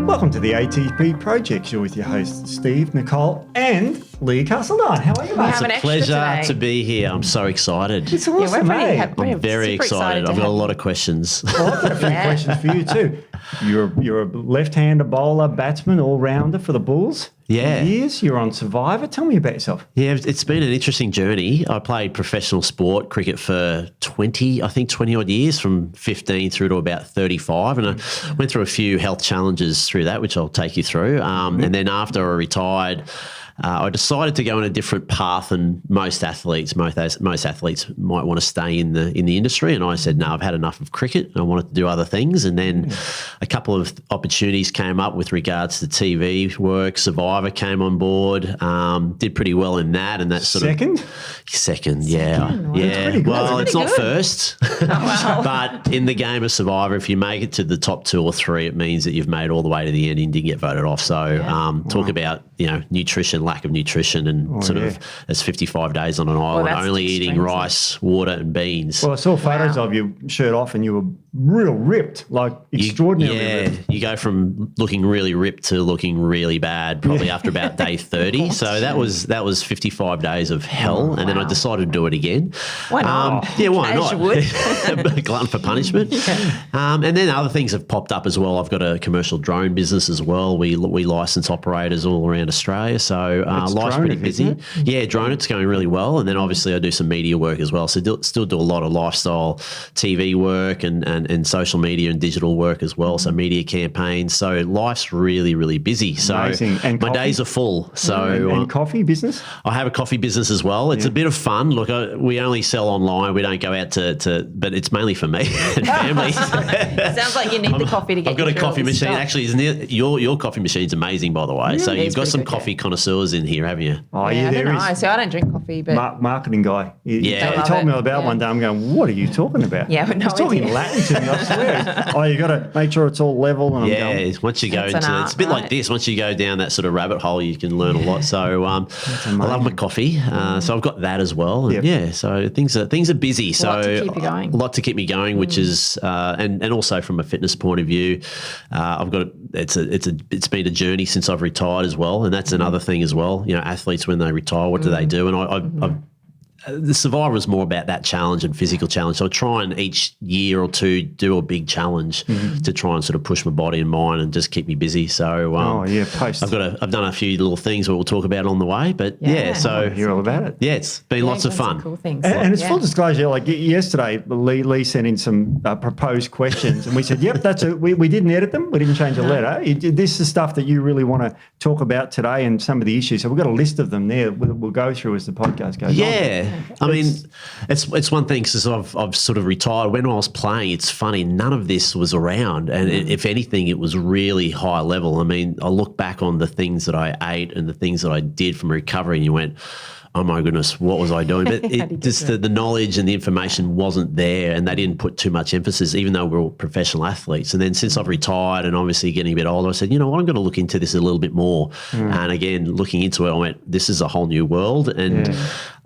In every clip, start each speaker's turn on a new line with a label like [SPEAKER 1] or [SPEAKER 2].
[SPEAKER 1] Welcome to the ATP Project. You're with your hosts, Steve, Nicole, and Lee Carseldine. How are you, mate?
[SPEAKER 2] It's a pleasure to be here. I'm so excited.
[SPEAKER 1] It's awesome,
[SPEAKER 2] I'm very excited. I've got a lot of questions.
[SPEAKER 1] Well, I've got a few questions for you too. You're a left-hander bowler, batsman, all-rounder for the Bulls.
[SPEAKER 2] Yeah.
[SPEAKER 1] For years. You're on Survivor. Tell me about yourself.
[SPEAKER 2] Yeah, it's been an interesting journey. I played professional sport, cricket, for 20 odd years, from 15 through to about 35. And I went through a few health challenges through that, which I'll take you through. And then after I retired, I decided to go in a different path than most athletes. Most athletes might want to stay in the industry, and I said, no, I've had enough of cricket. I wanted to do other things. And then a couple of opportunities came up with regards to TV work. Survivor came on board, did pretty well in that, and that's
[SPEAKER 1] Second,
[SPEAKER 2] yeah. Well, it's not first,
[SPEAKER 3] Oh, wow.
[SPEAKER 2] but in the game of Survivor, if you make it to the top 2 or 3, it means that you've made all the way to the end and didn't get voted off. So talk about nutrition, lack of nutrition, and it's 55 days on an island, only eating rice, water, and beans.
[SPEAKER 1] Well, I saw photos of you shirt off, and you were real ripped, like extraordinarily ripped.
[SPEAKER 2] You go from looking really ripped to looking really bad probably after about day 30. So that was 55 days of hell, and then I decided to do it again.
[SPEAKER 3] Why not?
[SPEAKER 2] Why
[SPEAKER 3] As
[SPEAKER 2] not?
[SPEAKER 3] you would.
[SPEAKER 2] Glutton for punishment. And then other things have popped up as well. I've got a commercial drone business as well. We license operators all around Australia, so life's pretty busy. Yeah, drone, it's going really well. And then obviously I do some media work as well. So still do a lot of lifestyle TV work and social media and digital work as well. So media campaigns. So life's really, really busy. So
[SPEAKER 1] amazing. And
[SPEAKER 2] my
[SPEAKER 1] coffee?
[SPEAKER 2] days are full. So
[SPEAKER 1] and coffee business?
[SPEAKER 2] I have a coffee business as well. It's a bit of fun. Look, we only sell online. We don't go out to but it's mainly for me and family.
[SPEAKER 3] Sounds like you need the coffee to get.
[SPEAKER 2] I've got a coffee machine.
[SPEAKER 3] Stuff.
[SPEAKER 2] Actually, isn't it? Your coffee machine's amazing, by the way. So you've got some coffee connoisseurs in here, haven't you?
[SPEAKER 1] Oh,
[SPEAKER 3] Yeah, I
[SPEAKER 1] there
[SPEAKER 3] don't
[SPEAKER 1] is.
[SPEAKER 3] know. So I don't drink coffee, but
[SPEAKER 1] Marketing guy. He told me all about one day. I'm going, what are you talking about?
[SPEAKER 3] Yeah, but no
[SPEAKER 1] He's talking
[SPEAKER 3] idea.
[SPEAKER 1] Latin to me, I swear. You got to make sure it's all level. And I'm going,
[SPEAKER 2] Once you go
[SPEAKER 3] It's
[SPEAKER 2] into
[SPEAKER 3] an
[SPEAKER 2] it's a bit
[SPEAKER 3] art,
[SPEAKER 2] like
[SPEAKER 3] right?
[SPEAKER 2] this. Once you go down that sort of rabbit hole, you can learn a lot. So I love my coffee. So I've got that as well. And so things are busy. So
[SPEAKER 3] lot to keep you going.
[SPEAKER 2] A lot to keep me going, which is and also from a fitness point of view, I've got it's been a journey since I've retired as well, and that's another thing as well. Athletes when they retire, what do they do? And I've the Survivor was more about that challenge and physical challenge. So I try and each year or two do a big challenge to try and sort of push my body and mind and just keep me busy. So
[SPEAKER 1] post.
[SPEAKER 2] I've done a few little things that we'll talk about on the way. But so
[SPEAKER 1] hear all about it.
[SPEAKER 2] yeah, it's been lots of
[SPEAKER 3] done some
[SPEAKER 2] fun.
[SPEAKER 3] Cool things.
[SPEAKER 1] And it's full disclosure. Like yesterday, Lee sent in some proposed questions, and we said, "Yep, we didn't edit them. We didn't change a letter. This is stuff that you really want to talk about today, and some of the issues. So we've got a list of them there. We'll go through as the podcast goes on.
[SPEAKER 2] Yeah, I mean, it's one thing because I've sort of retired. When I was playing, it's funny, none of this was around, and if anything, it was really high level. I mean, I look back on the things that I ate and the things that I did from recovery, and you went, oh my goodness, what was I doing? But the knowledge and the information wasn't there, and they didn't put too much emphasis, even though we're all professional athletes. And then since I've retired and obviously getting a bit older, I said, you know what, I'm going to look into this a little bit more. And again, looking into it, I went, this is a whole new world. And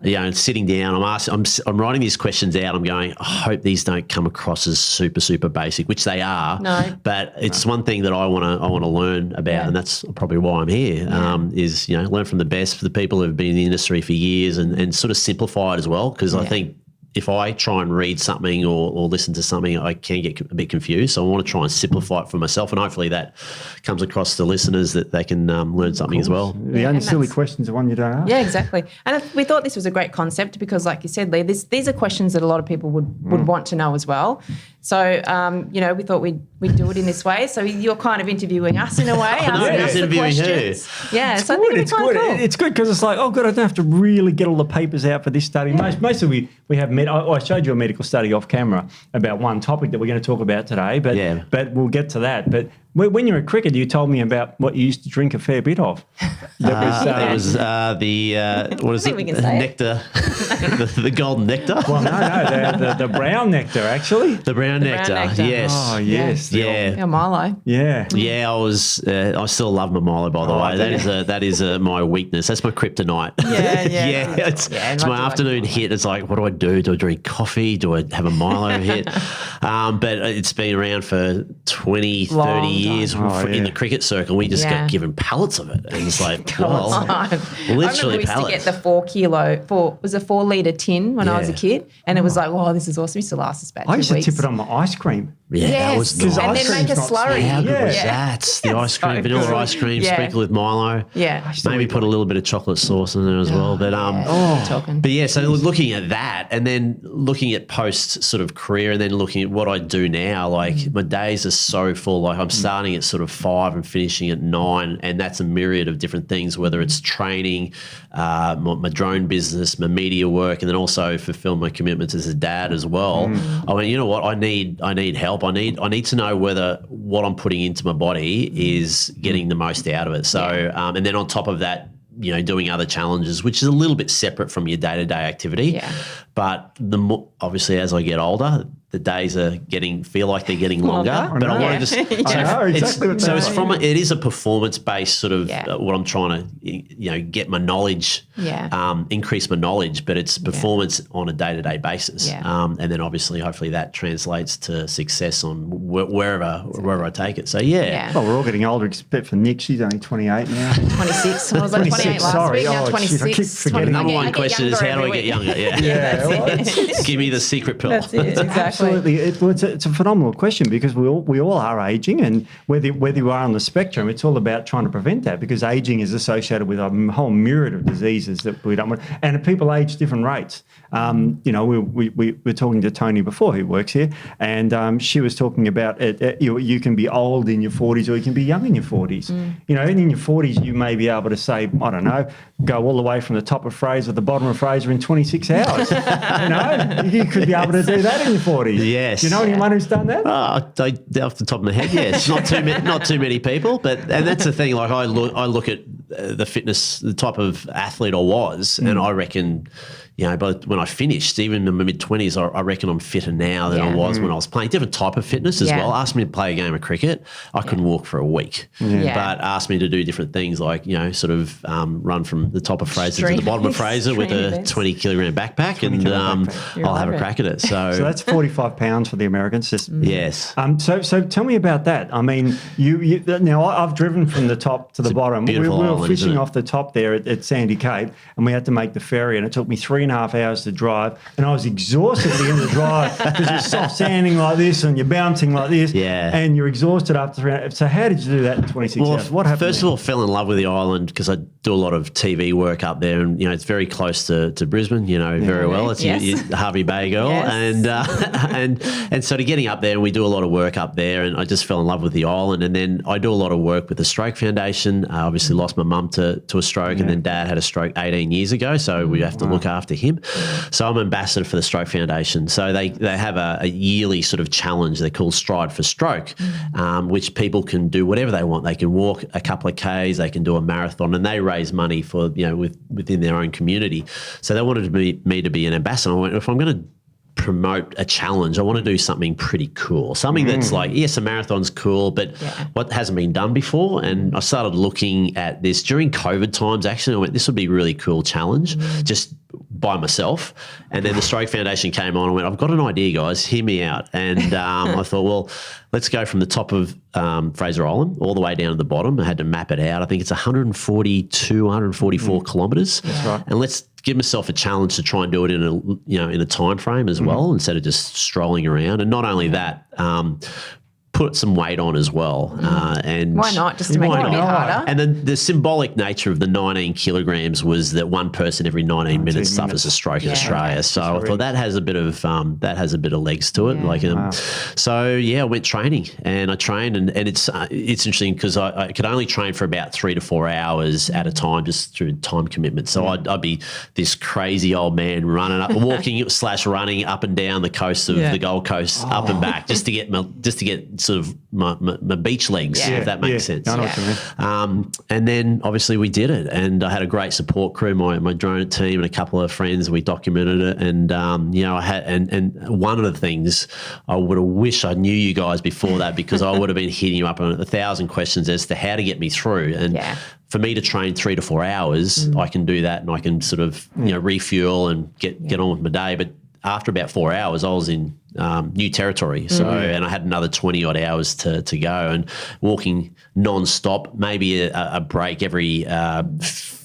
[SPEAKER 2] and sitting down, I'm writing these questions out. I'm going, I hope these don't come across as super, super basic, which they are.
[SPEAKER 3] No.
[SPEAKER 2] But it's one thing that I want to learn about, and that's probably why I'm here. Is learn from the best, for the people who've been in the industry for years, and sort of simplify it as well. Because I think if I try and read something or listen to something, I can get a bit confused. So I want to try and simplify it for myself, and hopefully that comes across to listeners that they can learn something as well.
[SPEAKER 1] The only silly question's the one you don't ask.
[SPEAKER 3] Yeah, exactly. And we thought this was a great concept because, like you said, Lee, these are questions that a lot of people would want to know as well. So, we thought we'd do it in this way. So you're kind of interviewing us in a way, asking us the
[SPEAKER 2] interviewing
[SPEAKER 3] questions. Yeah,
[SPEAKER 1] It's
[SPEAKER 3] so
[SPEAKER 1] good.
[SPEAKER 3] I think
[SPEAKER 1] It's
[SPEAKER 3] kind
[SPEAKER 1] good.
[SPEAKER 3] of cool.
[SPEAKER 1] It's good because it's like, oh, God, I don't have to really get all the papers out for this study. Most of we have I showed you a medical study off camera about one topic that we're going to talk about today, but we'll get to that. But when you were a cricketer, you told me about what you used to drink a fair bit of.
[SPEAKER 2] That was what is
[SPEAKER 3] I think
[SPEAKER 2] it?
[SPEAKER 3] we can say it.
[SPEAKER 2] Nectar, the golden nectar.
[SPEAKER 1] Well, no, the brown nectar, actually.
[SPEAKER 2] The brown nectar.
[SPEAKER 3] nectar.
[SPEAKER 2] Yes.
[SPEAKER 1] Oh, yes.
[SPEAKER 2] Yeah.
[SPEAKER 3] Milo.
[SPEAKER 1] Yeah.
[SPEAKER 2] Yeah, I still love my Milo, by the way. That is my weakness. That's my kryptonite.
[SPEAKER 3] Yeah.
[SPEAKER 2] It's my afternoon hit. It's like, what do I do? Do I drink coffee? Do I have a Milo hit? But it's been around for 20, 30 years. years in the cricket circle. We just got given pallets of it. And it's like, well, literally
[SPEAKER 3] I remember we used
[SPEAKER 2] pallets.
[SPEAKER 3] to get the 4 litre tin when I was a kid. And it was like, wow, this is awesome. It used to last us about 2
[SPEAKER 1] I
[SPEAKER 3] weeks.
[SPEAKER 1] used to tip it on my ice cream.
[SPEAKER 2] Yeah, that was nice.
[SPEAKER 3] And then make a slurry.
[SPEAKER 2] How good was that? The ice cream, vanilla ice cream, sprinkled with Milo.
[SPEAKER 3] Yeah.
[SPEAKER 2] Maybe put a little bit of chocolate sauce in there as well. But so looking at that and then looking at post sort of career and then looking at what I do now, like my days are so full. Like I'm starting at sort of 5 and finishing at 9, and that's a myriad of different things, whether it's training, my drone business, my media work, and then also fulfill my commitments as a dad as well. I mean, you know what? I need help. I need to know whether what I'm putting into my body is getting the most out of it. So, and then on top of that, you know, doing other challenges, which is a little bit separate from your day-to-day activity. Yeah. But obviously, as I get older, the days feel like they're getting longer. But I want to just it is a performance-based sort of what I'm trying to get my knowledge, increase my knowledge, but it's performance on a day-to-day basis. And then obviously, hopefully, that translates to success on wherever I take it. So
[SPEAKER 1] well, we're all getting older, except for Nic. She's only 28 now.
[SPEAKER 3] 26. I was like 28 last week. Now 26.
[SPEAKER 1] I keep forgetting.
[SPEAKER 2] The number one question is how do I get younger? Give me the secret pill.
[SPEAKER 3] That's it, exactly.
[SPEAKER 1] Absolutely. It's a phenomenal question because we all are aging, and whether you are on the spectrum, it's all about trying to prevent that because aging is associated with a whole myriad of diseases that we don't want. And people age different rates. We were talking to Tony before, who works here, and she was talking about it. You can be old in your 40s or you can be young in your 40s. You know, and in your 40s, you may be able to say, I don't know, go all the way from the top of Fraser to the bottom of Fraser in 26 hours. You could be able to do that in your 40s.
[SPEAKER 2] Yes.
[SPEAKER 1] You know anyone who's done that?
[SPEAKER 2] Off the top of my head, yes. Not too many people, and that's the thing. Like I look at the fitness, the type of athlete I was, and I reckon, but when I finished, even in my mid-20s, I reckon I'm fitter now than I was when I was playing. Different type of fitness as well. Asked me to play a game of cricket, I couldn't walk for a week. But asked me to do different things like, run from the top of Fraser to the bottom of Fraser with a 20-kilogram backpack, and I'll have a crack at it. So
[SPEAKER 1] that's 45 pounds for the Americans.
[SPEAKER 2] Yes.
[SPEAKER 1] So tell me about that. I mean, you now I've driven from the top to the bottom. We were fishing off the top there at Sandy Cape, and we had to make the ferry, and it took me 3.5 hours to drive, and I was exhausted at the end of the drive because you're soft sanding like this and you're bouncing like this, and you're exhausted after 3 hours. So how did you do that in 26 hours? What happened?
[SPEAKER 2] First of all, fell in love with the island because I do a lot of TV work up there, and it's very close to Brisbane. Very well. It's Harvey Bay girl, and so to getting up there, and we do a lot of work up there, and I just fell in love with the island. And then I do a lot of work with the Stroke Foundation. I obviously lost my mum to a stroke, and then Dad had a stroke 18 years ago, so we have to look after him. So I'm ambassador for the Stroke Foundation. So they have a yearly sort of challenge they call Stride for Stroke, which people can do whatever they want. They can walk a couple of Ks, they can do a marathon, and they raise money for within their own community. So they wanted me to be an ambassador. I went, if I'm going to promote a challenge, I want to do something pretty cool, something that's like, yes, a marathon's cool, but what hasn't been done before. And I started looking at this during COVID times. Actually, I went, this would be a really cool challenge, just by myself. And then the Stroke Foundation came on and went, I've got an idea, guys, hear me out. And I thought, well, let's go from the top of Fraser Island all the way down to the bottom. I had to map it out. I think it's 144 kilometres. That's right. And let's give myself a challenge to try and do it in a time frame as well, instead of just strolling around. And not only that, put some weight on as well. And
[SPEAKER 3] why not? Just to make it a bit harder.
[SPEAKER 2] And then the symbolic nature of the 19 kilograms was that one person every 19 minutes suffers a stroke in Australia. So I thought that has a bit of legs to it. So I went training, and I trained, and it's interesting because I could only train for about 3 to 4 hours at a time, just through time commitment. So I'd be this crazy old man walking / running up and down the coast of the Gold Coast, up and back, just to get sort of my beach legs, if that makes sense.
[SPEAKER 1] I know what you mean.
[SPEAKER 2] And then obviously we did it, and I had a great support crew, my drone team and a couple of friends. We documented it, and I had and one of the things I would have wished I knew you guys before that, because I would have been hitting you up on 1,000 questions as to how to get me through. And for me to train 3 to 4 hours, I can do that, and I can sort of refuel and get on with my day. But after about 4 hours, I was in new territory. So, and I had another 20 odd hours to go, and walking non-stop, maybe a break every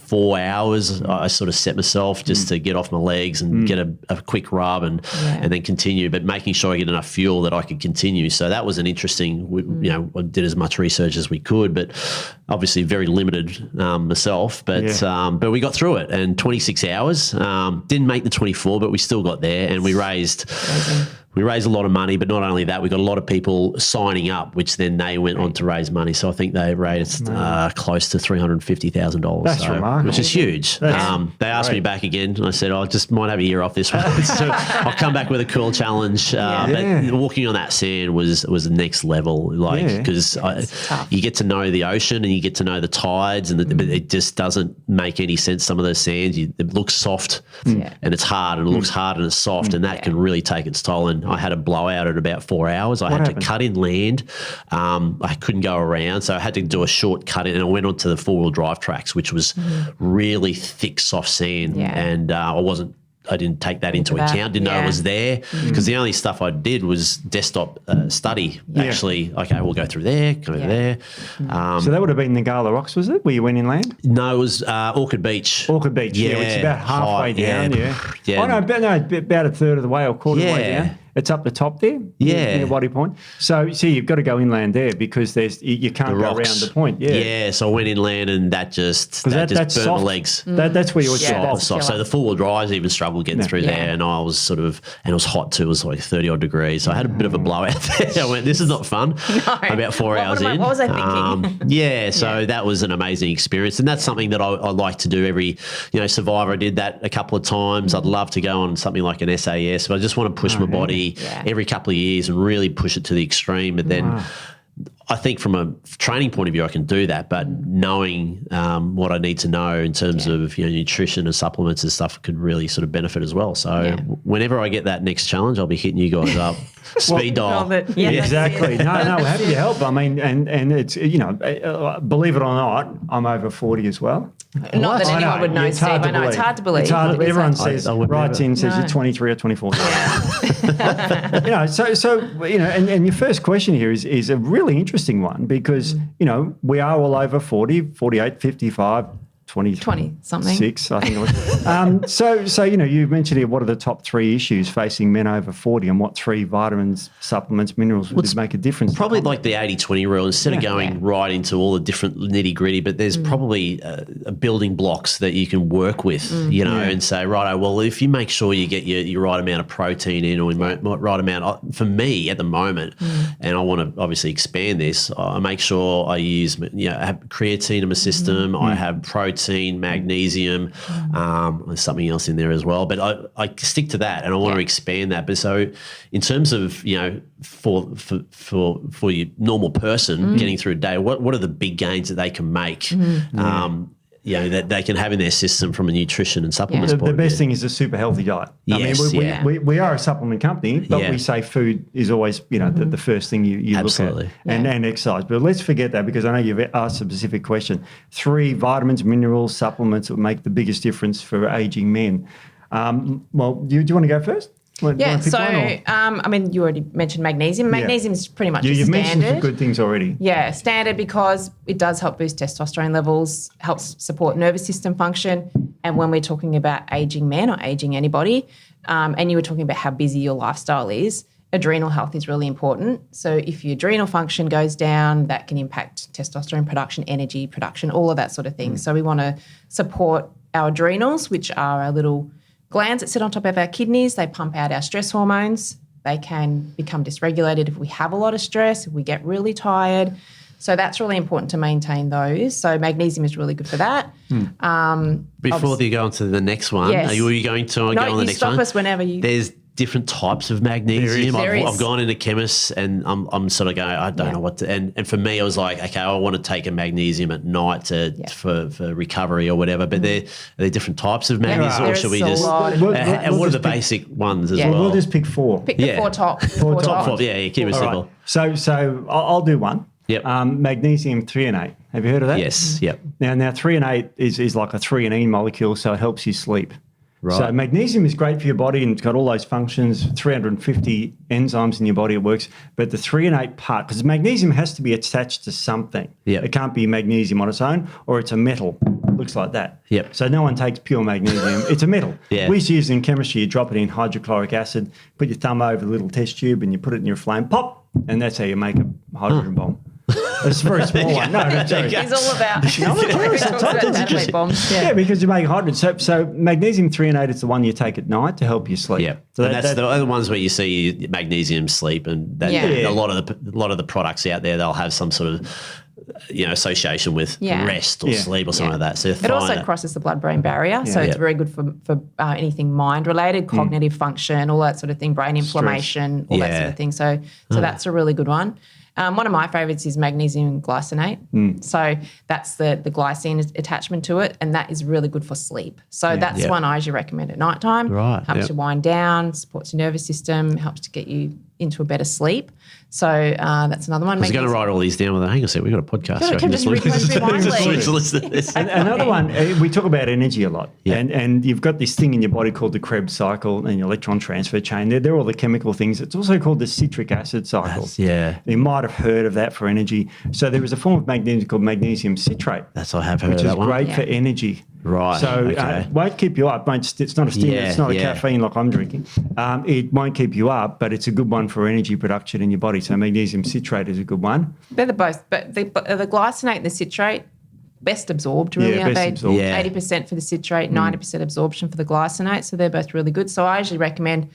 [SPEAKER 2] 4 hours. I sort of set myself just to get off my legs and get a quick rub and then continue, but making sure I get enough fuel that I could continue. So that was an interesting, I did as much research as we could, but obviously very limited myself, but we got through it, and 26 hours, didn't make the 24, but we still got there, and we raised a lot of money, but not only that, we got a lot of people signing up, which then they went on to raise money. So I think they raised close to $350,000.
[SPEAKER 1] That's remarkable.
[SPEAKER 2] Which is huge. They asked me back again, and I said, I just might have a year off this one. So I'll come back with a cool challenge. But walking on that sand was the next level, because you get to know the ocean and you get to know the tides, and but it just doesn't make any sense. Some of those sands, it looks soft and it's hard, and it looks hard and it's soft, and that can really take its toll. And I had a blowout at about 4 hours. I had to cut inland. I couldn't go around, so I had to do a short cut in, and I went onto the four-wheel drive tracks, which was really thick, soft sand, and I didn't take that into account, didn't know it was there, because the only stuff I did was desktop study, actually. Okay, we'll go through there, go over there.
[SPEAKER 1] So that would have been Ngala Rocks, was it, where you went inland?
[SPEAKER 2] No, it was Orchid Beach.
[SPEAKER 1] Orchid Beach, it's about halfway down, Oh, no, about a third of the way or quarter of the way down. It's up the top there, near Waddy Point. So, you've got to go inland there, because you can't go around the point.
[SPEAKER 2] So I went inland, and that just burned
[SPEAKER 1] soft.
[SPEAKER 2] my legs.
[SPEAKER 1] That's where you're
[SPEAKER 2] soft. So the four-wheel drives even struggled getting through there, and I was and it was hot too. It was like 30 odd degrees. So I had a bit of a blowout there. I went, this is not fun. About 4 hours in.
[SPEAKER 3] What was I thinking?
[SPEAKER 2] So that was an amazing experience, and that's something that I like to do every, Survivor. I did that a couple of times. I'd love to go on something like an SAS, but I just want to push my body every couple of years and really push it to the extreme. But then I think from a training point of view, I can do that, but knowing what I need to know in terms of nutrition and supplements and stuff could really sort of benefit as well. So whenever I get that next challenge, I'll be hitting you guys up. Speed dial.
[SPEAKER 1] Exactly. No, happy to help. I mean, and it's, believe it or not, I'm over 40 as well.
[SPEAKER 3] Not that anyone would know, Steve. I know it's hard to believe.
[SPEAKER 1] It's hard. Everyone says, writes in, says you're 23 or 24. And your first question here is a really interesting one, because, we are all over 40, 48, 55, 20 something. 6, I think it was. So you mentioned here, what are the top 3 issues facing men over 40, and what 3 vitamins, supplements, minerals would make a difference?
[SPEAKER 2] Probably like the 80-20 rule, instead of going right into all the different nitty-gritty, but there's probably building blocks that you can work with, and say, right, well, if you make sure you get your right amount of protein in, or right amount, for me at the moment, and I want to obviously expand this, I make sure I use, I have creatine in my system, I have protein, magnesium, there's something else in there as well, but I stick to that, and I want to expand that. But so in terms of for your normal person getting through a day, what are the big gains that they can make that they can have in their system from a nutrition and supplements point of view?
[SPEAKER 1] The best thing is a super healthy diet. We are a supplement company, but we say food is always, the first thing you look at, and exercise. But let's forget that, because I know you've asked a specific question. 3 vitamins, minerals, supplements that make the biggest difference for aging men. Do you want to go first?
[SPEAKER 3] You already mentioned magnesium. Magnesium is pretty much
[SPEAKER 1] you've
[SPEAKER 3] standard.
[SPEAKER 1] Mentioned some good things already.
[SPEAKER 3] Yeah, standard, because it does help boost testosterone levels, helps support nervous system function. And when we're talking about aging men or aging anybody, and you were talking about how busy your lifestyle is, adrenal health is really important. So if your adrenal function goes down, that can impact testosterone production, energy production, all of that sort of thing. So we want to support our adrenals, which are our little glands that sit on top of our kidneys. They pump out our stress hormones. They can become dysregulated if we have a lot of stress, if we get really tired. So that's really important to maintain those. So magnesium is really good for that.
[SPEAKER 2] Before you go on to the next one, are you going to go on the next one? No, you
[SPEAKER 3] stop us whenever you...
[SPEAKER 2] There's different types of magnesium. I've gone into chemists, and I'm sort of going, I don't know what to, and for me, I was like, okay, I want to take a magnesium at night for recovery or whatever, but are there different types of magnesium, or should we just, and what are the basic ones as well?
[SPEAKER 1] We'll just pick 4.
[SPEAKER 3] Pick the 4 top.
[SPEAKER 2] Four top. Yeah, keep it simple.
[SPEAKER 1] Right. So I'll do one.
[SPEAKER 2] Yep.
[SPEAKER 1] Magnesium threonate. Have you heard of that?
[SPEAKER 2] Yes. Yep.
[SPEAKER 1] Now threonate is like a 3 molecule, so it helps you sleep.
[SPEAKER 2] Right.
[SPEAKER 1] So magnesium is great for your body and it's got all those functions, 350 enzymes in your body, it works. But the threonate part, because magnesium has to be attached to something.
[SPEAKER 2] Yep.
[SPEAKER 1] It can't be magnesium on its own, or it's a metal. Looks like that.
[SPEAKER 2] Yep.
[SPEAKER 1] So no one takes pure magnesium. It's a metal.
[SPEAKER 2] Yeah.
[SPEAKER 1] We used to use it in chemistry. You drop it in hydrochloric acid, put your thumb over the little test tube and you put it in your flame, pop, and that's how you make a hydrogen bomb. It's a very small one. No, no, sorry.
[SPEAKER 3] He's all about.
[SPEAKER 1] Just-
[SPEAKER 3] bombs.
[SPEAKER 1] Yeah, because you make hydrogen. So magnesium threonate is the one you take at night to help you sleep.
[SPEAKER 2] Yeah,
[SPEAKER 1] So
[SPEAKER 2] and that's the other ones where you see magnesium sleep, and that,
[SPEAKER 3] Yeah.
[SPEAKER 2] a lot of the products out there, they'll have some sort of association with rest or sleep or something like that. So
[SPEAKER 3] it also crosses the blood-brain barrier, so it's very good for anything mind-related, cognitive function, all that sort of thing, brain inflammation, all that sort of thing. So that's a really good one. One of my favourites is magnesium glycinate. So that's the glycine attachment to it, and that is really good for sleep. So that's one I usually recommend at night time.
[SPEAKER 2] Right,
[SPEAKER 3] Helps you wind down, supports your nervous system, helps to get you into a better sleep. So that's another one.
[SPEAKER 2] I was going to write all these down. Hang on a sec, we've got a podcast.
[SPEAKER 3] Yeah,
[SPEAKER 2] so I
[SPEAKER 3] just
[SPEAKER 2] listen to this.
[SPEAKER 1] Another one, we talk about energy a lot, and you've got this thing in your body called the Krebs cycle and your electron transfer chain. They're all the chemical things. It's also called the citric acid cycle. You might have heard of that for energy. So there is a form of magnesium called magnesium citrate.
[SPEAKER 2] That's what I have heard of that one.
[SPEAKER 1] Which is great for energy.
[SPEAKER 2] Right.
[SPEAKER 1] So it won't keep you up. It's not a stimulant. It's not a caffeine like I'm drinking. It won't keep you up, but it's a good one for energy production in your body. So magnesium citrate is a good one.
[SPEAKER 3] They're both, but the glycinate and the citrate, best absorbed, really, aren't they?
[SPEAKER 1] Absorbed.
[SPEAKER 3] 80% for the citrate, 90% absorption for the glycinate. So they're both really good. So I usually recommend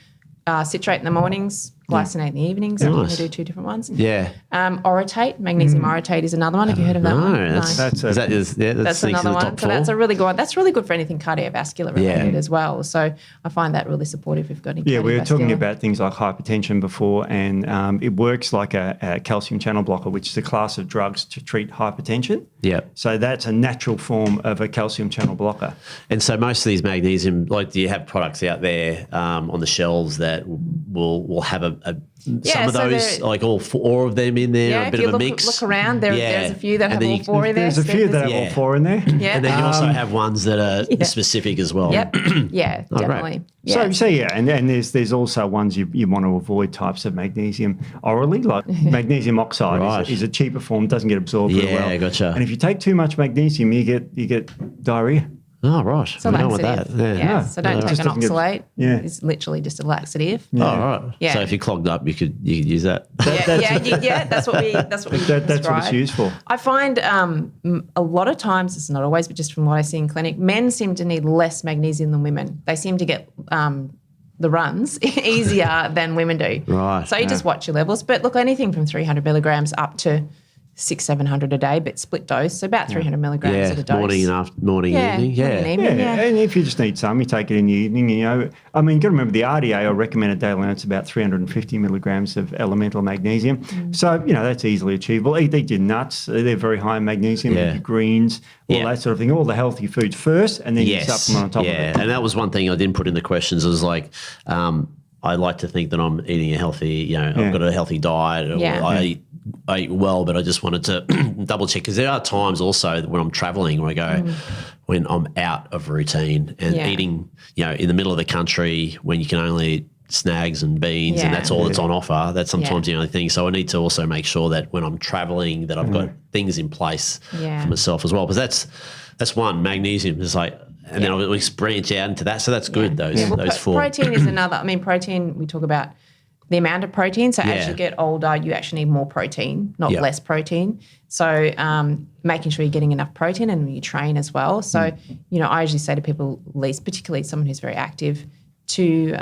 [SPEAKER 3] citrate in the mornings, glycinate in the evenings. I'm going to do two different ones. Orotate, magnesium orotate is another one. Have you heard of that one?
[SPEAKER 2] No,
[SPEAKER 3] that's another one. So that's a really good one. That's really good for anything cardiovascular related as well. So I find that really supportive if you've got any cardiovascular.
[SPEAKER 1] We were talking about things like hypertension before, and it works like a calcium channel blocker, which is a class of drugs to treat hypertension. So that's a natural form of a calcium channel blocker.
[SPEAKER 2] And so most of these magnesium, like, do you have products out there on the shelves that will have some of those, like all four of them in there, a bit of a mix?
[SPEAKER 3] Look around, there's a few that have all four in there.
[SPEAKER 1] There's a few that have all four in there.
[SPEAKER 2] And then you also have ones that are specific as well.
[SPEAKER 3] Definitely.
[SPEAKER 1] And there's also ones you want to avoid types of magnesium orally, like magnesium oxide is a cheaper form, doesn't get absorbed very well.
[SPEAKER 2] Gotcha.
[SPEAKER 1] And if you take too much magnesium, you get diarrhea.
[SPEAKER 2] Oh, right.
[SPEAKER 3] So laxative. So don't take an oxalate. It's literally just a laxative.
[SPEAKER 2] Oh, right. Yeah. So if you're clogged up, you could use that.
[SPEAKER 3] That's what we
[SPEAKER 1] That's what it's used for.
[SPEAKER 3] I find a lot of times, it's not always, but just from what I see in clinic, men seem to need less magnesium than women. They seem to get the runs easier than women do.
[SPEAKER 2] Right.
[SPEAKER 3] So you just watch your levels. But look, anything from 300 milligrams up to 600-700 a day, but split dose, so about 300 milligrams at a dose.
[SPEAKER 2] Morning, evening.
[SPEAKER 1] And if you just need some, you take it in the evening. I mean, you've got to remember the RDA, or recommended daily allowance, about 350 milligrams of elemental magnesium. So, that's easily achievable. Eat your nuts. They're very high in magnesium. Eat your greens, all that sort of thing. All the healthy foods first, and then you supplement on top of it.
[SPEAKER 2] And that was one thing I didn't put in the questions. It was like, I like to think that I'm eating a healthy, I've got a healthy diet, or I eat well, but I just wanted to double check, because there are times also when I'm traveling where I go, when I'm out of routine and eating, in the middle of the country when you can only eat snags and beans and that's all that's on offer. That's sometimes the only thing. So I need to also make sure that when I'm traveling that I've got things in place for myself as well. Because that's one, magnesium is like, and then we branch out into that. So that's good, those four.
[SPEAKER 3] Protein is another. I mean, protein, we talk about the amount of protein. So as you get older, you actually need more protein, not less protein. So making sure you're getting enough protein, and you train as well. So, I usually say to people, at least particularly someone who's very active, 2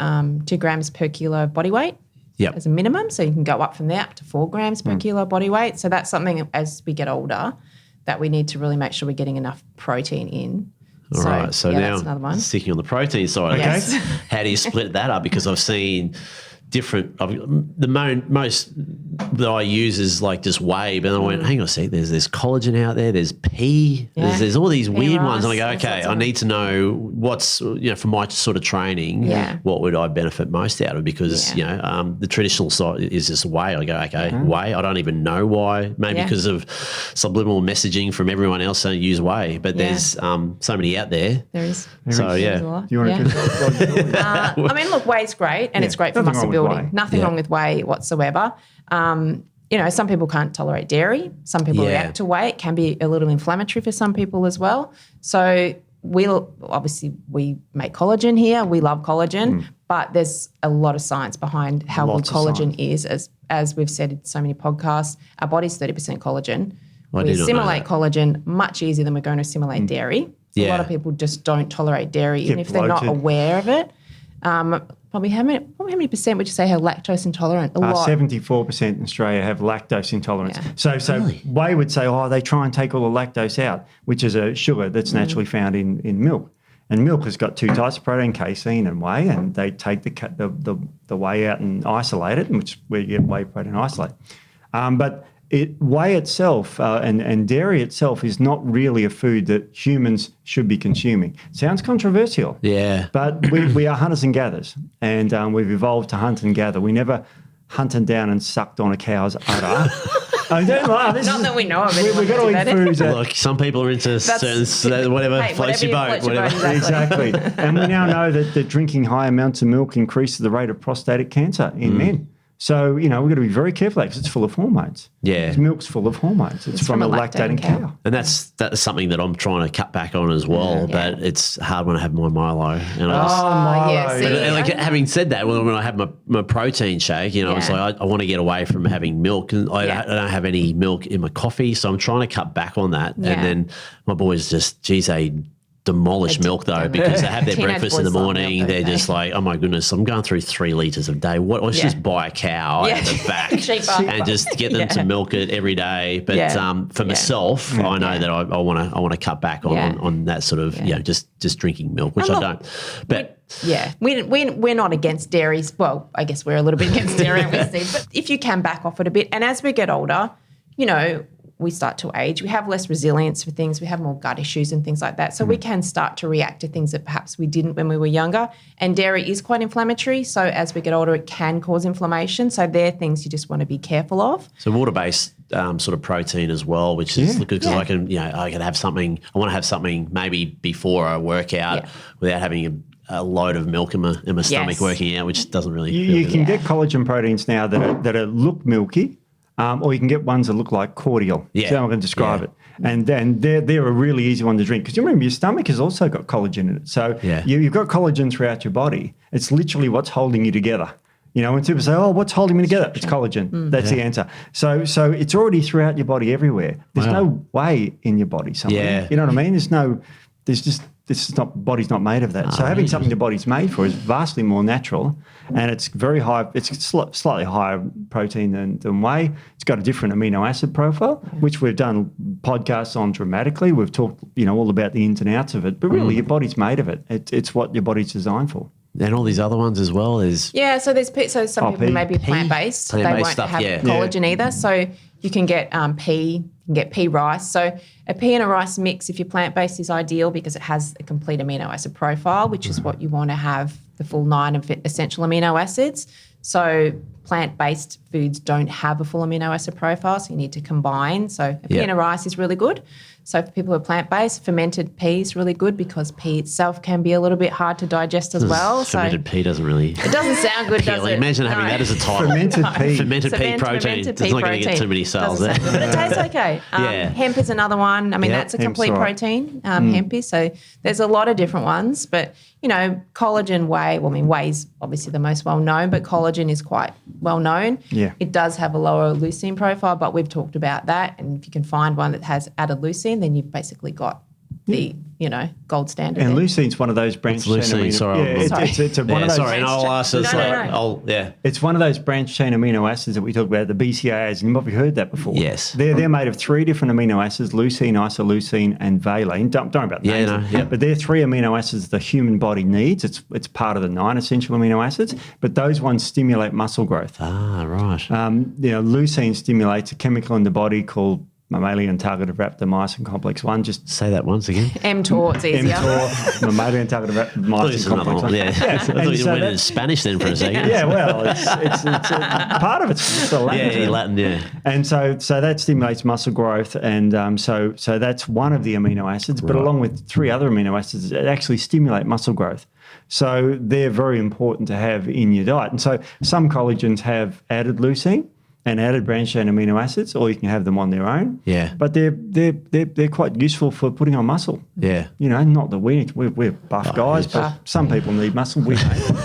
[SPEAKER 3] grams per kilo body weight as a minimum. So you can go up from there up to 4 grams per kilo body weight. So that's something as we get older that we need to really make sure we're getting enough protein in.
[SPEAKER 2] All right. So now
[SPEAKER 3] that's another one.
[SPEAKER 2] Sticking on the protein side, how do you split that up? Because I've seen different. The most that I use is like just whey, but then I went, hang on a sec. There's collagen out there. There's pea. There's all these weird ones. And I go, okay, I need to know what's, for my sort of training, what would I benefit most out of? Because, the traditional side is just whey. I go, okay, whey. I don't even know why. Maybe because of subliminal messaging from everyone else saying use whey. But there's so many out there.
[SPEAKER 3] There is.
[SPEAKER 2] So,
[SPEAKER 1] Do you want to
[SPEAKER 3] I mean, look, whey's great and it's great for muscle building. Nothing wrong with whey whatsoever. Some people can't tolerate dairy. Some people react to whey. It can be a little inflammatory for some people as well. So we make collagen here. We love collagen, but there's a lot of science behind how good collagen is. As we've said in so many podcasts, our body's 30% collagen. We assimilate collagen much easier than we're going to assimilate dairy. So a lot of people just don't tolerate dairy, even if they're not aware of it. Probably how many percent would you say have lactose intolerant? A lot.
[SPEAKER 1] 74% in Australia have lactose intolerance. Yeah. So really? Whey would say, they try and take all the lactose out, which is a sugar that's naturally found in milk. And milk has got two types of protein, casein and whey, and they take the whey out and isolate it, which we get whey protein isolate. But whey itself and dairy itself is not really a food that humans should be consuming. Sounds controversial.
[SPEAKER 2] Yeah.
[SPEAKER 1] But we are hunters and gatherers, and we've evolved to hunt and gather. We never hunted down and sucked on a cow's udder. Don't laugh.
[SPEAKER 3] Not that we know of.
[SPEAKER 1] We've got to eat foods.
[SPEAKER 2] Look, some people are into certain, whatever floats your boat.
[SPEAKER 1] Exactly. And we now know that drinking high amounts of milk increases the rate of prostatic cancer in men. So, we've got to be very careful because it's full of hormones.
[SPEAKER 2] Yeah.
[SPEAKER 1] Milk's full of hormones. It's from a lactating cow.
[SPEAKER 2] And that's something that I'm trying to cut back on as well, but it's hard when I have my Milo. And having said that, when I have my protein shake, it's like I want to get away from having milk, and I don't have any milk in my coffee, so I'm trying to cut back on that. Yeah. And then my boys just, they demolish milk though, because they have their breakfast in the morning. They're just like, oh my goodness, I'm going through 3 litres a day. Let's just buy a cow at the back and just get them to milk it every day. But for myself, I know that I want to cut back on that sort of just drinking milk, which I don't. But
[SPEAKER 3] we're not against dairy. Well, I guess we're a little bit against dairy, Steve. But if you can back off it a bit, and as we get older, we start to age, we have less resilience for things, we have more gut issues and things like that. So we can start to react to things that perhaps we didn't when we were younger. And dairy is quite inflammatory. So as we get older, it can cause inflammation. So they're things you just want to be careful of.
[SPEAKER 2] So water-based sort of protein as well, which is because I can have something, I want to have something maybe before I work out without having a load of milk in my stomach working out, which doesn't really feel
[SPEAKER 1] You can get collagen proteins now that look milky. Or you can get ones that look like cordial. Yeah. So I'm going to describe it. And then they're a really easy one to drink. Because you remember, your stomach has also got collagen in it. So you've got collagen throughout your body. It's literally what's holding you together. When people say, what's holding me together? It's collagen. That's the answer. So it's already throughout your body everywhere. There's no whey in your body somewhere.
[SPEAKER 2] Yeah.
[SPEAKER 1] You know what I mean? Body's not made of that. So having something the body's made for is vastly more natural, and it's very high. It's slightly higher protein than whey. It's got a different amino acid profile, which we've done podcasts on dramatically. We've talked, all about the ins and outs of it, but really your body's made of it. It's what your body's designed for.
[SPEAKER 2] And all these other ones as well is...
[SPEAKER 3] Yeah, so some people may be plant-based. They won't have collagen either. So you can get pea, you can get pea rice. So a pea and a rice mix, if you're plant-based, is ideal because it has a complete amino acid profile, which is what you want to have, the full 9 of essential amino acids. So plant-based foods don't have a full amino acid profile, so you need to combine. So a pea and a rice is really good. So for people who are plant-based, fermented pea is really good because pea itself can be a little bit hard to digest as well.
[SPEAKER 2] Fermented pea doesn't really...
[SPEAKER 3] It doesn't sound good, does it?
[SPEAKER 2] Imagine having that as a title. Fermented pea protein. It's not going to get too many sales there.
[SPEAKER 3] But it tastes okay. Hemp is another one. I mean, that's a complete protein, hemp is. So there's a lot of different ones. But, collagen, whey, whey's obviously the most well-known, but collagen is quite well-known.
[SPEAKER 1] Yeah.
[SPEAKER 3] It does have a lower leucine profile, but we've talked about that. And if you can find one that has added leucine, then you've basically got the, gold standard.
[SPEAKER 1] And leucine's one of those branched chain amino acids. It's one of those.
[SPEAKER 2] Sorry, and I'll ask this.
[SPEAKER 1] It's one of those branched chain amino acids that we talk about, the BCAAs. You've probably heard that before.
[SPEAKER 2] Yes.
[SPEAKER 1] They're made of 3 different amino acids: leucine, isoleucine, and valine. Don't worry about the names. But they're 3 amino acids the human body needs. It's part of the 9 essential amino acids. But those ones stimulate muscle growth.
[SPEAKER 2] Ah, right.
[SPEAKER 1] Leucine stimulates a chemical in the body called mammalian targeted rapamycin complex 1. Just
[SPEAKER 2] say that once again.
[SPEAKER 3] mTOR, it's easier.
[SPEAKER 1] mTOR, mammalian targeted rapamycin complex 1.
[SPEAKER 2] Yeah. I thought you went into Spanish then for a second.
[SPEAKER 1] Yeah, well, it's part of it's the Latin.
[SPEAKER 2] Yeah, Latin, yeah.
[SPEAKER 1] And so that stimulates muscle growth, and so that's one of the amino acids. But along with 3 other amino acids, that actually stimulate muscle growth. So they're very important to have in your diet. And so some collagens have added leucine and added branched chain amino acids, or you can have them on their own.
[SPEAKER 2] Yeah.
[SPEAKER 1] But they're quite useful for putting on muscle.
[SPEAKER 2] Yeah.
[SPEAKER 1] You know, not that we're buff guys, but some people need muscle. We don't.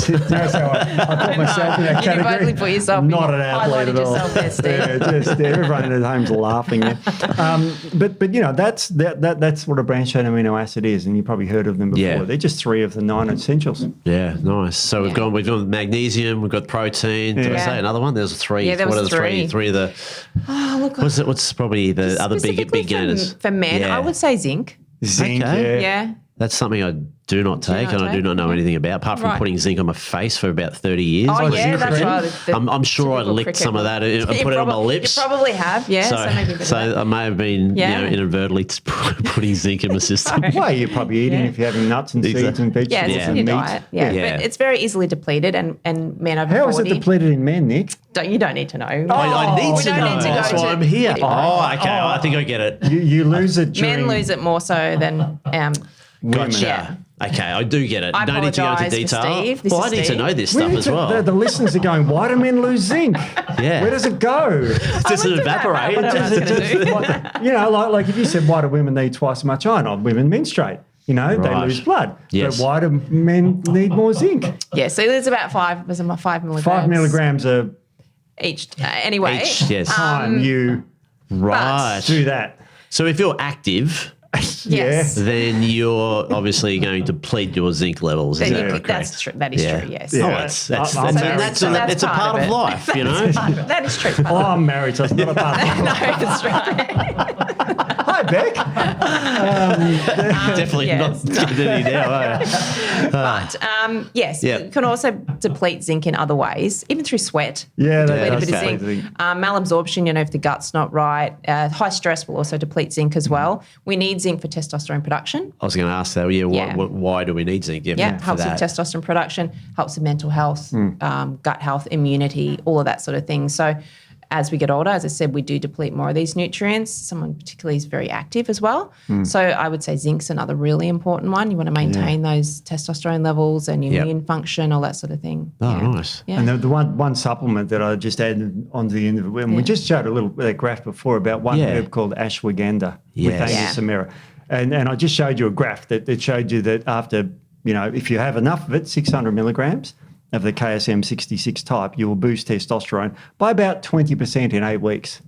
[SPEAKER 1] That's how I put myself in that category.
[SPEAKER 3] You totally put yourself
[SPEAKER 1] not an athlete at all.
[SPEAKER 3] Yourself there, Steve.
[SPEAKER 1] Everyone at home's laughing. Yeah. But you know that's what a branched chain amino acid is, and you probably heard of them before.
[SPEAKER 2] Yeah.
[SPEAKER 1] They're just 3 of the 9 essentials.
[SPEAKER 2] Yeah, nice. So we've gone magnesium, we've got protein. Did I say another one? There's 3.
[SPEAKER 3] Yeah, there was
[SPEAKER 2] what are the
[SPEAKER 3] 3.
[SPEAKER 2] 3 of the?
[SPEAKER 3] Oh, look.
[SPEAKER 2] What's probably the other big gainers
[SPEAKER 3] for men?
[SPEAKER 2] Yeah.
[SPEAKER 3] I would say zinc.
[SPEAKER 1] Zinc.
[SPEAKER 2] Okay.
[SPEAKER 3] Yeah.
[SPEAKER 2] That's something I do not take, and I do not know anything about, apart from putting zinc on my face for about 30 years.
[SPEAKER 3] Oh, yeah, that's right.
[SPEAKER 2] I'm sure I licked some of that and put it on my lips.
[SPEAKER 3] You probably have, yeah.
[SPEAKER 2] So I may have been inadvertently putting zinc in my system.
[SPEAKER 1] Well, you're probably eating if you're having nuts and seeds and vegetables
[SPEAKER 3] Yeah, it's in your diet. Yeah. But it's very easily depleted, and men over 40.
[SPEAKER 1] How is it depleted in men, Nick?
[SPEAKER 3] You don't need to know.
[SPEAKER 2] I need to know. That's why I'm here. Okay. I think I get it.
[SPEAKER 1] You lose it during...
[SPEAKER 3] Men lose it more so than
[SPEAKER 2] Gotcha.
[SPEAKER 3] Yeah.
[SPEAKER 2] Okay, I do get it.
[SPEAKER 3] I
[SPEAKER 2] Don't need to go into
[SPEAKER 3] apologise for
[SPEAKER 2] detail.
[SPEAKER 3] Steve. This
[SPEAKER 2] Well, I
[SPEAKER 3] is
[SPEAKER 2] need to
[SPEAKER 3] Steve.
[SPEAKER 2] know this stuff as well.
[SPEAKER 1] The listeners are going, why do men lose zinc?
[SPEAKER 2] Yeah.
[SPEAKER 1] Where does it go?
[SPEAKER 2] Does it evaporate?
[SPEAKER 3] What am I going to do?
[SPEAKER 1] You know, like if you said, why do women need twice as much iron? Women menstruate. You know, they lose blood.
[SPEAKER 2] Yes.
[SPEAKER 1] But why do men need more zinc?
[SPEAKER 3] Yeah, so there's about 5 milligrams.
[SPEAKER 1] 5 milligrams a
[SPEAKER 3] each. Anyway.
[SPEAKER 2] Yes.
[SPEAKER 1] time you
[SPEAKER 2] Right.
[SPEAKER 1] do that.
[SPEAKER 2] So if you're active,
[SPEAKER 3] Yes.
[SPEAKER 2] then you're obviously going to deplete your zinc levels. Is
[SPEAKER 3] Then
[SPEAKER 2] that
[SPEAKER 3] you-
[SPEAKER 2] correct?
[SPEAKER 3] that's true. That is true. Yes.
[SPEAKER 1] Yeah.
[SPEAKER 2] Oh, that's
[SPEAKER 1] I'm married,
[SPEAKER 2] that's
[SPEAKER 1] so
[SPEAKER 3] that's
[SPEAKER 2] a part of
[SPEAKER 3] it.
[SPEAKER 2] life, you know.
[SPEAKER 3] That is true.
[SPEAKER 1] Oh, I'm married, so it's not a part of
[SPEAKER 3] No,
[SPEAKER 1] my life.
[SPEAKER 3] it's right.
[SPEAKER 1] Hi, Beck.
[SPEAKER 2] Definitely
[SPEAKER 3] yes.
[SPEAKER 2] not getting any now. Eh?
[SPEAKER 3] But yes,
[SPEAKER 2] Yep.
[SPEAKER 3] you can also deplete zinc in other ways, even through sweat.
[SPEAKER 1] Yeah,
[SPEAKER 3] Deplete a
[SPEAKER 1] that's
[SPEAKER 3] bit of
[SPEAKER 1] okay.
[SPEAKER 3] zinc. Malabsorption, you know, if the gut's not right. High stress will also deplete zinc as well. We need zinc for testosterone production.
[SPEAKER 2] I was going to ask that. Yeah,
[SPEAKER 3] Yeah.
[SPEAKER 2] why do we need zinc?
[SPEAKER 3] Yeah,
[SPEAKER 2] for
[SPEAKER 3] helps
[SPEAKER 2] that.
[SPEAKER 3] with testosterone production, helps with mental health, gut health, immunity, all of that sort of thing. So as we get older, as I said, we do deplete more of these nutrients. Someone particularly is very active as well. So I would say zinc's another really important one. You want to maintain those testosterone levels and your immune function, all that sort of thing.
[SPEAKER 2] Oh, nice.
[SPEAKER 3] Yeah.
[SPEAKER 1] And the one supplement that I just added onto the end of it, and we just showed a little graph before about one herb called ashwagandha with
[SPEAKER 2] Yes.
[SPEAKER 1] Angus samara. And I just showed you a graph that showed you that after, you know, if you have enough of it, 600 milligrams of the KSM 66 type, you will boost testosterone by about 20% in 8 weeks.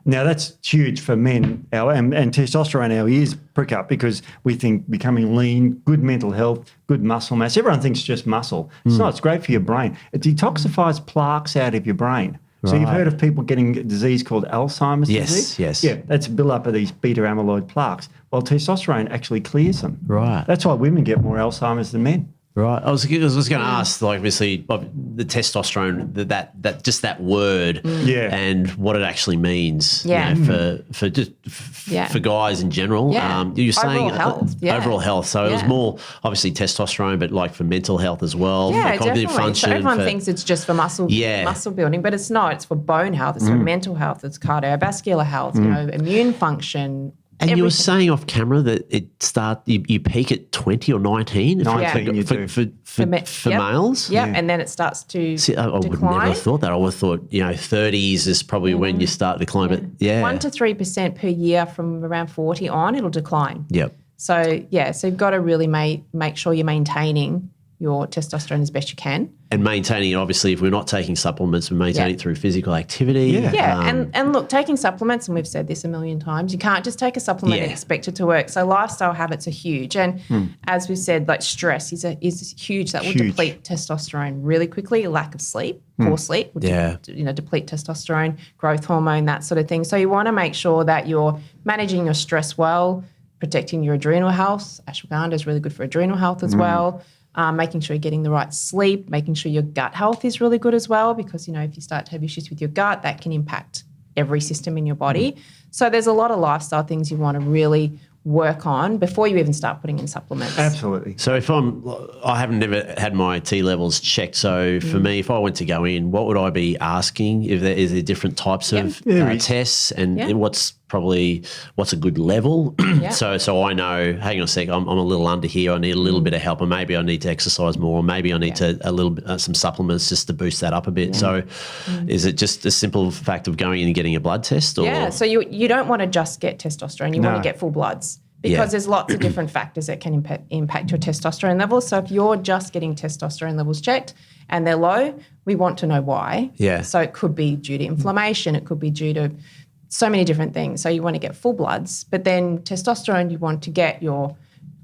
[SPEAKER 1] Now, that's huge for men. And testosterone, our ears prick up because we think becoming lean, good mental health, good muscle mass. Everyone thinks just muscle. It's not. It's great for your brain. It detoxifies plaques out of your brain. So you've heard of people getting a disease called Alzheimer's disease?
[SPEAKER 2] Yes.
[SPEAKER 1] Yeah, that's a build-up of these beta-amyloid plaques. Well, testosterone actually clears them.
[SPEAKER 2] Right.
[SPEAKER 1] That's why women get more Alzheimer's than men.
[SPEAKER 2] Right. I was going to ask, like, obviously, the testosterone, that just that word, and what it actually means,
[SPEAKER 3] Yeah.
[SPEAKER 2] you know, for guys in general.
[SPEAKER 3] Yeah.
[SPEAKER 2] You're saying
[SPEAKER 3] Overall health, yeah.
[SPEAKER 2] overall health. So it was
[SPEAKER 3] Yeah.
[SPEAKER 2] more obviously testosterone, but like for mental health as well,
[SPEAKER 3] Yeah,
[SPEAKER 2] for cognitive
[SPEAKER 3] definitely.
[SPEAKER 2] function.
[SPEAKER 3] So everyone
[SPEAKER 2] for,
[SPEAKER 3] thinks it's just for muscle building, but it's not. It's for bone health. It's for mental health. It's cardiovascular health. You know, immune function.
[SPEAKER 2] And you were
[SPEAKER 3] everything.
[SPEAKER 2] saying off camera that you peak at 20 or 19,
[SPEAKER 1] 19 you do.
[SPEAKER 2] for males.
[SPEAKER 3] Yep, and then it starts to
[SPEAKER 2] See, I would
[SPEAKER 3] decline.
[SPEAKER 2] never have thought that. I would have thought, 30s is probably when you start to decline. But
[SPEAKER 3] 1 to 3% per year from around 40 on, it'll decline.
[SPEAKER 2] Yep.
[SPEAKER 3] So you've got to really make sure you're maintaining your testosterone as best you can.
[SPEAKER 2] And maintaining it, obviously, if we're not taking supplements, we maintain it through physical activity.
[SPEAKER 3] Yeah, and look, taking supplements, and we've said this a million times, you can't just take a supplement and expect it to work. So lifestyle habits are huge. And as we've said, like stress is huge. That will deplete testosterone really quickly. Lack of sleep, poor sleep will deplete testosterone, growth hormone, that sort of thing. So you want to make sure that you're managing your stress well, protecting your adrenal health. Ashwagandha is really good for adrenal health as well. Making sure you're getting the right sleep, making sure your gut health is really good as well, because, if you start to have issues with your gut, that can impact every system in your body. So there's a lot of lifestyle things you want to really work on before you even start putting in supplements.
[SPEAKER 1] Absolutely.
[SPEAKER 2] So I haven't never had my T levels checked. So for me, if I went to go in, what would I be asking? Is there different types of tests, and what's a good level? So I know, hang on a sec, I'm a little under here. I need a little bit of help, and maybe I need to exercise more, or maybe I need to a little bit, some supplements just to boost that up a bit. So is it just a simple fact of going in and getting a blood test? Or?
[SPEAKER 3] Yeah. So you don't want to just get testosterone. You want to get full bloods. Because there's lots of different factors that can impact your testosterone levels. So if you're just getting testosterone levels checked and they're low, we want to know why.
[SPEAKER 2] Yeah.
[SPEAKER 3] So it could be due to inflammation. It could be due to so many different things. So you want to get full bloods. But then testosterone, you want to get your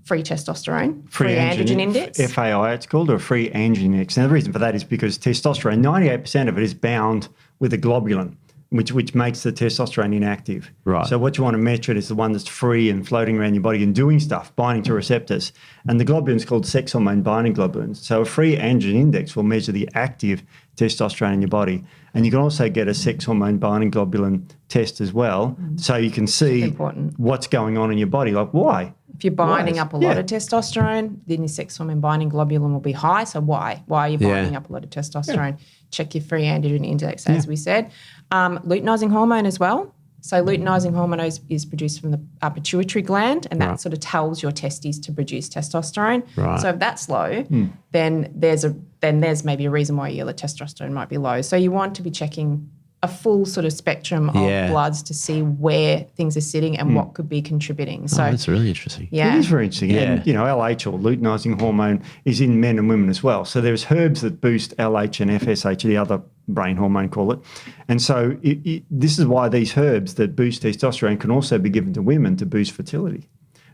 [SPEAKER 3] free testosterone, free androgen index.
[SPEAKER 1] FAI it's called, or free androgen index. Now the reason for that is because testosterone, 98% of it is bound with a globulin, which makes the testosterone inactive.
[SPEAKER 2] Right.
[SPEAKER 1] So what you want to measure is the one that's free and floating around your body and doing stuff, binding to receptors. And the globulin is called sex hormone binding globulins. So a free androgen index will measure the active testosterone in your body. And you can also get a sex hormone binding globulin test as well, so you can see what's going on in your body. Like, why?
[SPEAKER 3] If you're binding up a lot of testosterone, then your sex hormone binding globulin will be high. So why? Why are you binding up a lot of testosterone? Check your free androgen index, as we said. Luteinizing hormone as well. So luteinizing hormone is produced from the pituitary gland, and that sort of tells your testes to produce testosterone.
[SPEAKER 2] Right.
[SPEAKER 3] So if that's low, then there's maybe a reason why your testosterone might be low. So you want to be checking a full sort of spectrum of bloods to see where things are sitting and what could be contributing. So
[SPEAKER 2] that's really interesting.
[SPEAKER 3] Yeah.
[SPEAKER 1] It is very interesting.
[SPEAKER 2] Yeah.
[SPEAKER 1] And, LH, or luteinizing hormone, is in men and women as well. So there's herbs that boost LH and FSH, the other brain hormone, call it. And so this is why these herbs that boost testosterone can also be given to women to boost fertility.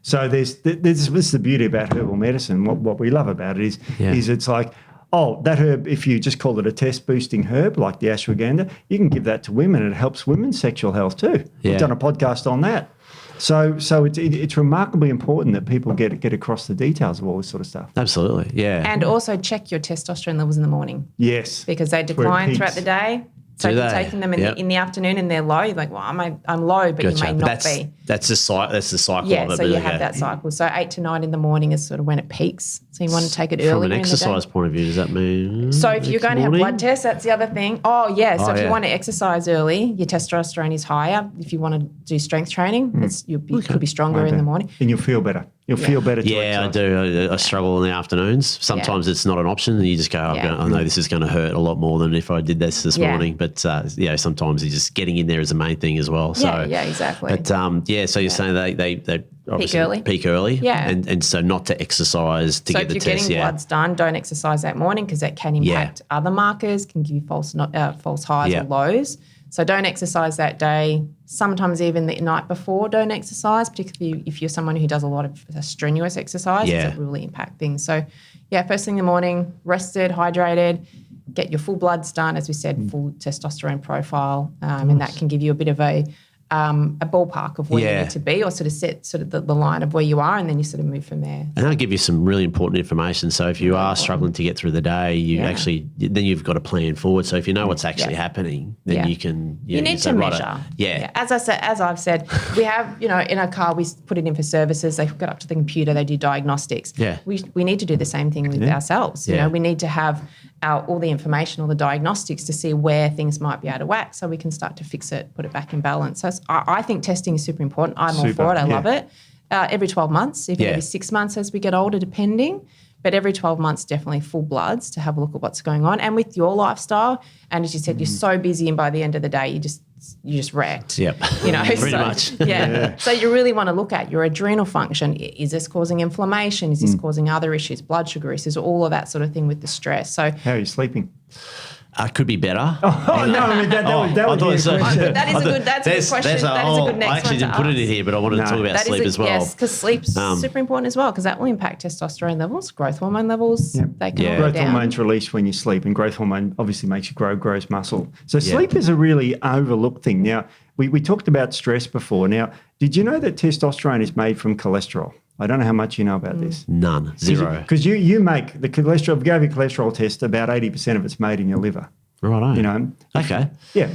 [SPEAKER 1] So this is the beauty about herbal medicine. What we love about it is it's like, oh, that herb, if you just call it a test-boosting herb like the ashwagandha, you can give that to women and it helps women's sexual health too.
[SPEAKER 2] Yeah.
[SPEAKER 1] We've done a podcast on that. So it's remarkably important that people get across the details of all this sort of stuff.
[SPEAKER 2] Absolutely, yeah.
[SPEAKER 3] And also check your testosterone levels in the morning.
[SPEAKER 1] Yes.
[SPEAKER 3] Because they decline throughout the day. So if you're taking them in the afternoon and they're low, you're like, well, I'm low, but you may not be.
[SPEAKER 2] That's the cycle of it.
[SPEAKER 3] So you have that cycle. So 8 to 9 in the morning is sort of when it peaks. So you want to take it earlier in the day.
[SPEAKER 2] From an exercise point of view, does that mean?
[SPEAKER 3] So if you're going to have blood tests, that's the other thing. Oh, yeah. So if you want to exercise early, your testosterone is higher. If you want to do strength training, you could be stronger in the morning.
[SPEAKER 1] And you'll feel better. You'll feel better.
[SPEAKER 2] I do. I struggle in the afternoons. Sometimes it's not an option, and you just go, I know this is going to hurt a lot more than if I did this morning. But sometimes you're just getting in there is the main thing as well. So
[SPEAKER 3] exactly.
[SPEAKER 2] But so you're saying they obviously peak early, and so not to exercise to get the test.
[SPEAKER 3] So if you're getting bloods done, don't exercise that morning because that can impact other markers, can give you false highs or lows. So don't exercise that day. Sometimes even the night before, don't exercise, particularly if you're someone who does a lot of strenuous exercise. It will really impact things. So, first thing in the morning, rested, hydrated, get your full bloods done, as we said, full testosterone profile, and that can give you a bit of a ballpark of where you need to be, or sort of set the line of where you are, and then you sort of move from there.
[SPEAKER 2] And that'll give you some really important information. So if you are struggling to get through the day, then you've got a plan forward. So if you know what's actually happening, then you can.
[SPEAKER 3] You need to measure. As I've said, we have, in our car, we put it in for services. They hook it up to the computer. They do diagnostics.
[SPEAKER 2] Yeah.
[SPEAKER 3] We need to do the same thing with ourselves. We need to have all the information, all the diagnostics to see where things might be out of whack, so we can start to fix it, put it back in balance. So I think testing is super important. I'm all for it. I love it. Every 12 months, even every 6 months as we get older, depending. But every 12 months, definitely full bloods to have a look at what's going on. And with your lifestyle, and as you said, you're so busy, and by the end of the day, you just wrecked.
[SPEAKER 2] Yep. Pretty much.
[SPEAKER 3] So you really want to look at your adrenal function. Is this causing inflammation? Is this causing other issues, blood sugar issues, all of that sort of thing with the stress? So
[SPEAKER 1] how are you sleeping?
[SPEAKER 2] Could be better.
[SPEAKER 1] Oh, no, I mean, that would be a question.
[SPEAKER 3] That's a good question. That is a good next one.
[SPEAKER 2] I actually didn't put it in here, but I wanted to talk about sleep as well.
[SPEAKER 3] Yes, because sleep's super important as well, because that will impact testosterone levels, growth hormone levels. They can all go
[SPEAKER 1] growth
[SPEAKER 3] down.
[SPEAKER 1] hormone's released when you sleep, and growth hormone obviously makes you grows muscle. So sleep is a really overlooked thing. Now, we talked about stress before. Now, did you know that testosterone is made from cholesterol? I don't know how much you know about this.
[SPEAKER 2] None. Zero.
[SPEAKER 1] Because you make the cholesterol, if you go have your cholesterol test, about 80% of it's made in your liver.
[SPEAKER 2] Right.
[SPEAKER 1] You know.
[SPEAKER 2] Okay.
[SPEAKER 1] Yeah.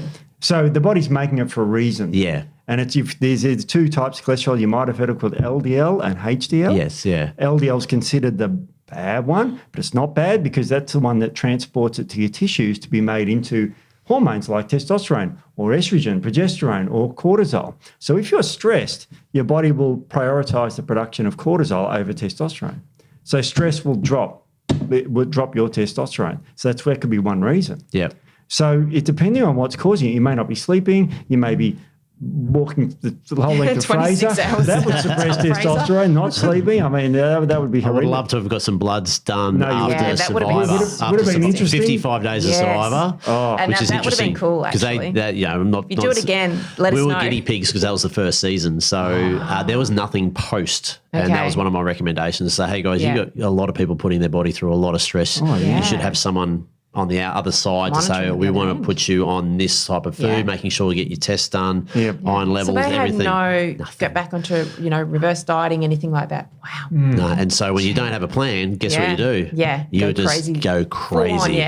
[SPEAKER 1] So the body's making it for a reason.
[SPEAKER 2] Yeah.
[SPEAKER 1] And there's two types of cholesterol you might have heard of called LDL and HDL.
[SPEAKER 2] Yes, yeah.
[SPEAKER 1] LDL is considered the bad one, but it's not bad because that's the one that transports it to your tissues to be made into hormones like testosterone or estrogen, progesterone or cortisol. So if you're stressed, your body will prioritize the production of cortisol over testosterone. So stress will drop. It will drop your testosterone. So that's where it could be one reason.
[SPEAKER 2] Yeah.
[SPEAKER 1] So it depending on what's causing it, you may not be sleeping, you may be walking the whole length of Fraser.
[SPEAKER 3] Hours.
[SPEAKER 1] That would suppress testosterone, not sleeping. I mean, that would be horrific.
[SPEAKER 2] I would love to have got some bloods done after
[SPEAKER 3] that
[SPEAKER 2] Survivor.
[SPEAKER 3] would
[SPEAKER 1] have been interesting.
[SPEAKER 2] 55 days of Survivor,
[SPEAKER 3] which is
[SPEAKER 2] interesting.
[SPEAKER 3] That would have been cool, actually.
[SPEAKER 2] I'm not.
[SPEAKER 3] If you do it again, let us know.
[SPEAKER 2] We were guinea pigs because that was the first season, so there was nothing post, and that was one of my recommendations. So, hey guys, you got a lot of people putting their body through a lot of stress. You should have someone on the other side to say, we want to put you on this type of food, making sure you get your tests done, iron levels,
[SPEAKER 3] so they
[SPEAKER 2] everything.
[SPEAKER 3] Had get back onto, reverse dieting, anything like that. Wow.
[SPEAKER 2] No, and so when you don't have a plan, guess what you do?
[SPEAKER 3] Yeah.
[SPEAKER 2] You just go crazy.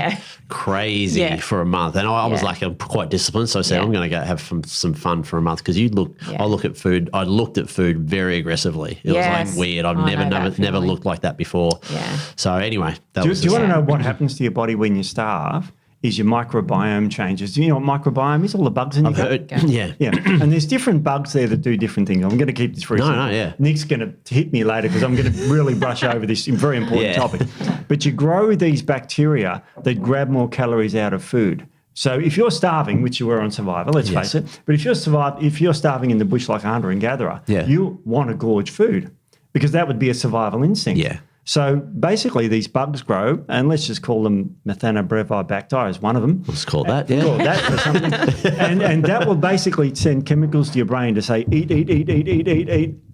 [SPEAKER 3] Crazy
[SPEAKER 2] for a month. And I was like, I'm quite disciplined. So I said, I'm going to go have some fun for a month because I looked at food very aggressively. It was like weird. I've never looked like that before.
[SPEAKER 3] Yeah.
[SPEAKER 2] So anyway,
[SPEAKER 1] do you want to know what happens to your body when you starve? Is your microbiome changes. Do you know what microbiome is? All the bugs in your gut.
[SPEAKER 2] Yeah.
[SPEAKER 1] And there's different bugs there that do different things. I'm going to keep this very simple. Nick's going to hit me later because I'm going to really brush over this very important topic. But you grow these bacteria that grab more calories out of food. So if you're starving, which you were on Survivor, let's face it, but if you're starving in the bush like a hunter and gatherer, you want to gorge food because that would be a survival instinct.
[SPEAKER 2] Yeah.
[SPEAKER 1] So basically these bugs grow, and let's just call them Methanobrevibacter is one of them.
[SPEAKER 2] Let's call that,
[SPEAKER 1] Call that for something. and that will basically send chemicals to your brain to say, eat,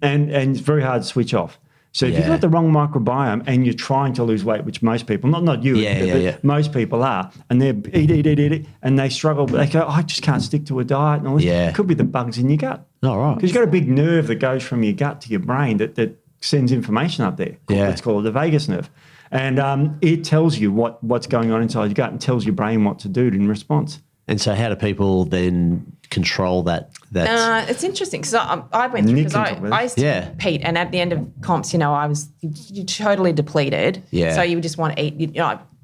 [SPEAKER 1] and it's very hard to switch off. So if you've got the wrong microbiome and you're trying to lose weight, which most people, not you, but most people are, and they're eat, and they struggle, but they go, I just can't stick to a diet. And all this. It could be the bugs in your gut.
[SPEAKER 2] Oh, right.
[SPEAKER 1] Because you've got a big nerve that goes from your gut to your brain that sends information up there. Let's call it the vagus nerve. And it tells you what's going on inside your gut and tells your brain what to do in response.
[SPEAKER 2] And so how do people then control that?
[SPEAKER 3] It's interesting because I went through, because I used to compete, and at the end of comps, I was totally depleted. Yeah. So you would just want to eat,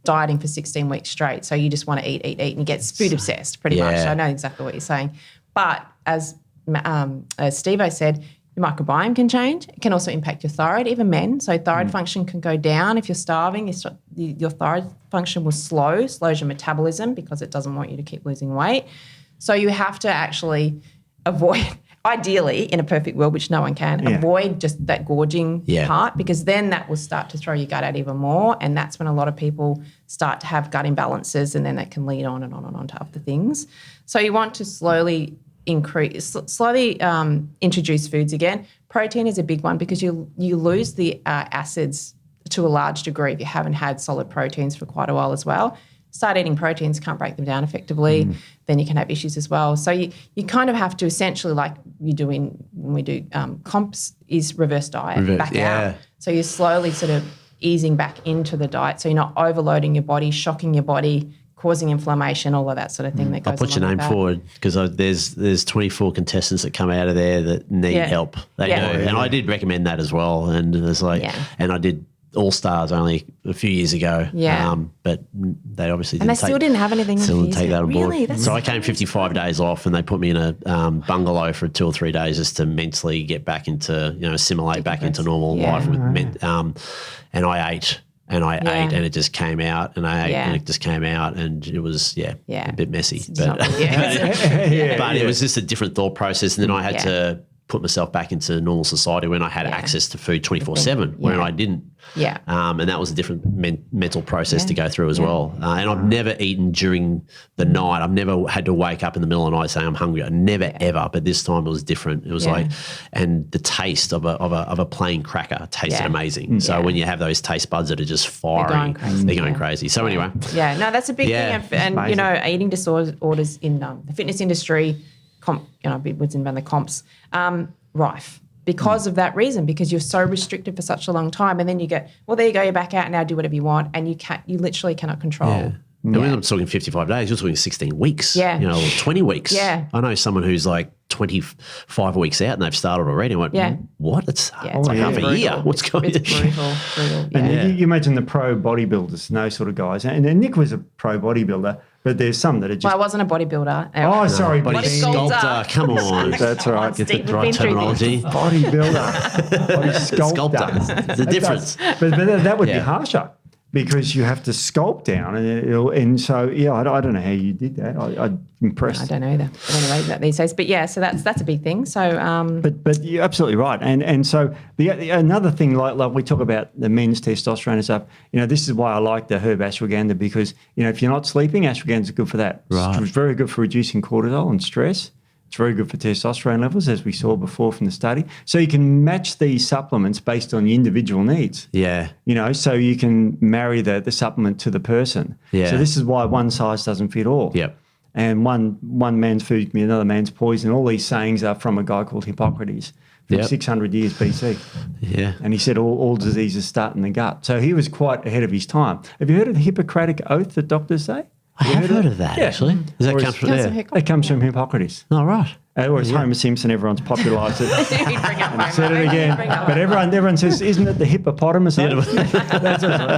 [SPEAKER 3] dieting for 16 weeks straight. So you just want to eat, and you get food obsessed pretty much. So I know exactly what you're saying. But as Steve said, your microbiome can change. It can also impact your thyroid, even men. So thyroid function can go down if you're starving. Your thyroid function will slows your metabolism because it doesn't want you to keep losing weight. So you have to actually avoid, ideally, in a perfect world, which no one can, avoid just that gorging part, because then that will start to throw your gut out even more, and that's when a lot of people start to have gut imbalances, and then that can lead on and on and on to other things. So you want to slowly introduce foods again. Protein is a big one because you lose the acids to a large degree if you haven't had solid proteins for quite a while as well. Start eating proteins, can't break them down effectively, then you can have issues as well. So you kind of have to essentially, like you do when we do comps, is reverse diet, out. So you're slowly sort of easing back into the diet so you're not overloading your body, shocking your body, causing inflammation, all of that sort of thing that goes
[SPEAKER 2] I'll put your name forward because there's 24 contestants that come out of there that need help. They do. And I did recommend that as well. And there's and I did All Stars only a few years ago. But they obviously didn't
[SPEAKER 3] still didn't have anything.
[SPEAKER 2] Still didn't take that on board.
[SPEAKER 3] Really?
[SPEAKER 2] So I came 55 days off, and they put me in a bungalow for 2 or 3 days just to mentally get back into, assimilate back into normal life. And I ate. And I ate, and it just came out, and I ate, and it just came out, and it was, a bit messy. But it was just a different thought process. And then I had to put myself back into normal society when I had access to food 24/7, when I didn't. And that was a different mental process to go through as well. And I've never eaten during the night. I've never had to wake up in the middle of the night saying I'm hungry. I never ever. But this time it was different. It was and the taste of a plain cracker tasted amazing. So when you have those taste buds that are just firing, they're going crazy. So anyway,
[SPEAKER 3] no, that's a big thing. And eating disorders in the fitness industry, within the comps, rife. Because of that reason, because you're so restricted for such a long time, and then you get, well, there you go, you're back out now, do whatever you want, and you literally cannot control
[SPEAKER 2] And when I'm talking 55 days, you're talking 16 weeks,
[SPEAKER 3] Yeah.
[SPEAKER 2] or 20 weeks.
[SPEAKER 3] Yeah.
[SPEAKER 2] I know someone who's like 25 weeks out and they've started already. I went, what? It's like half a year. What's going on?
[SPEAKER 3] It's brutal. Yeah.
[SPEAKER 1] And you imagine the pro bodybuilders and those sort of guys. And Nick was a pro bodybuilder, but there's some that are just...
[SPEAKER 3] Well, I wasn't a bodybuilder.
[SPEAKER 1] Oh, sorry.
[SPEAKER 2] Body
[SPEAKER 3] Body
[SPEAKER 2] sculptor.
[SPEAKER 3] sculpter.
[SPEAKER 2] Come on.
[SPEAKER 1] That's all right.
[SPEAKER 2] Get the
[SPEAKER 3] Steve,
[SPEAKER 2] right
[SPEAKER 3] we've been through
[SPEAKER 2] terminology.
[SPEAKER 1] Bodybuilder. Body sculptor.
[SPEAKER 2] There's a difference.
[SPEAKER 1] But that would be harsher because you have to sculpt down. And so, I don't know how you did that. I'm impressed.
[SPEAKER 3] I don't know either. I don't know about these days. But yeah, so that's a big thing. So,
[SPEAKER 1] But you're absolutely right. And so another thing, like we talk about the men's testosterone and stuff, this is why I like the herb ashwagandha because, if you're not sleeping, ashwagandha is good for that.
[SPEAKER 2] Right.
[SPEAKER 1] It's very good for reducing cortisol and stress. It's very good for testosterone levels, as we saw before from the study. So you can match these supplements based on the individual needs.
[SPEAKER 2] Yeah.
[SPEAKER 1] So you can marry the supplement to the person.
[SPEAKER 2] Yeah.
[SPEAKER 1] So this is why one size doesn't fit all.
[SPEAKER 2] Yep.
[SPEAKER 1] And one man's food can be another man's poison. All these sayings are from a guy called Hippocrates from 600 years BC.
[SPEAKER 2] Yeah.
[SPEAKER 1] And he said all diseases start in the gut. So he was quite ahead of his time. Have you heard of the Hippocratic Oath that doctors say?
[SPEAKER 2] I have heard of that, actually. Does that come from there?
[SPEAKER 1] It comes from Hippocrates.
[SPEAKER 2] Oh, right.
[SPEAKER 1] Or it's Homer Simpson, everyone's popularised it.
[SPEAKER 3] He'd bring up Homer.
[SPEAKER 1] Said it again. But everyone says, isn't it the hippopotamus oath?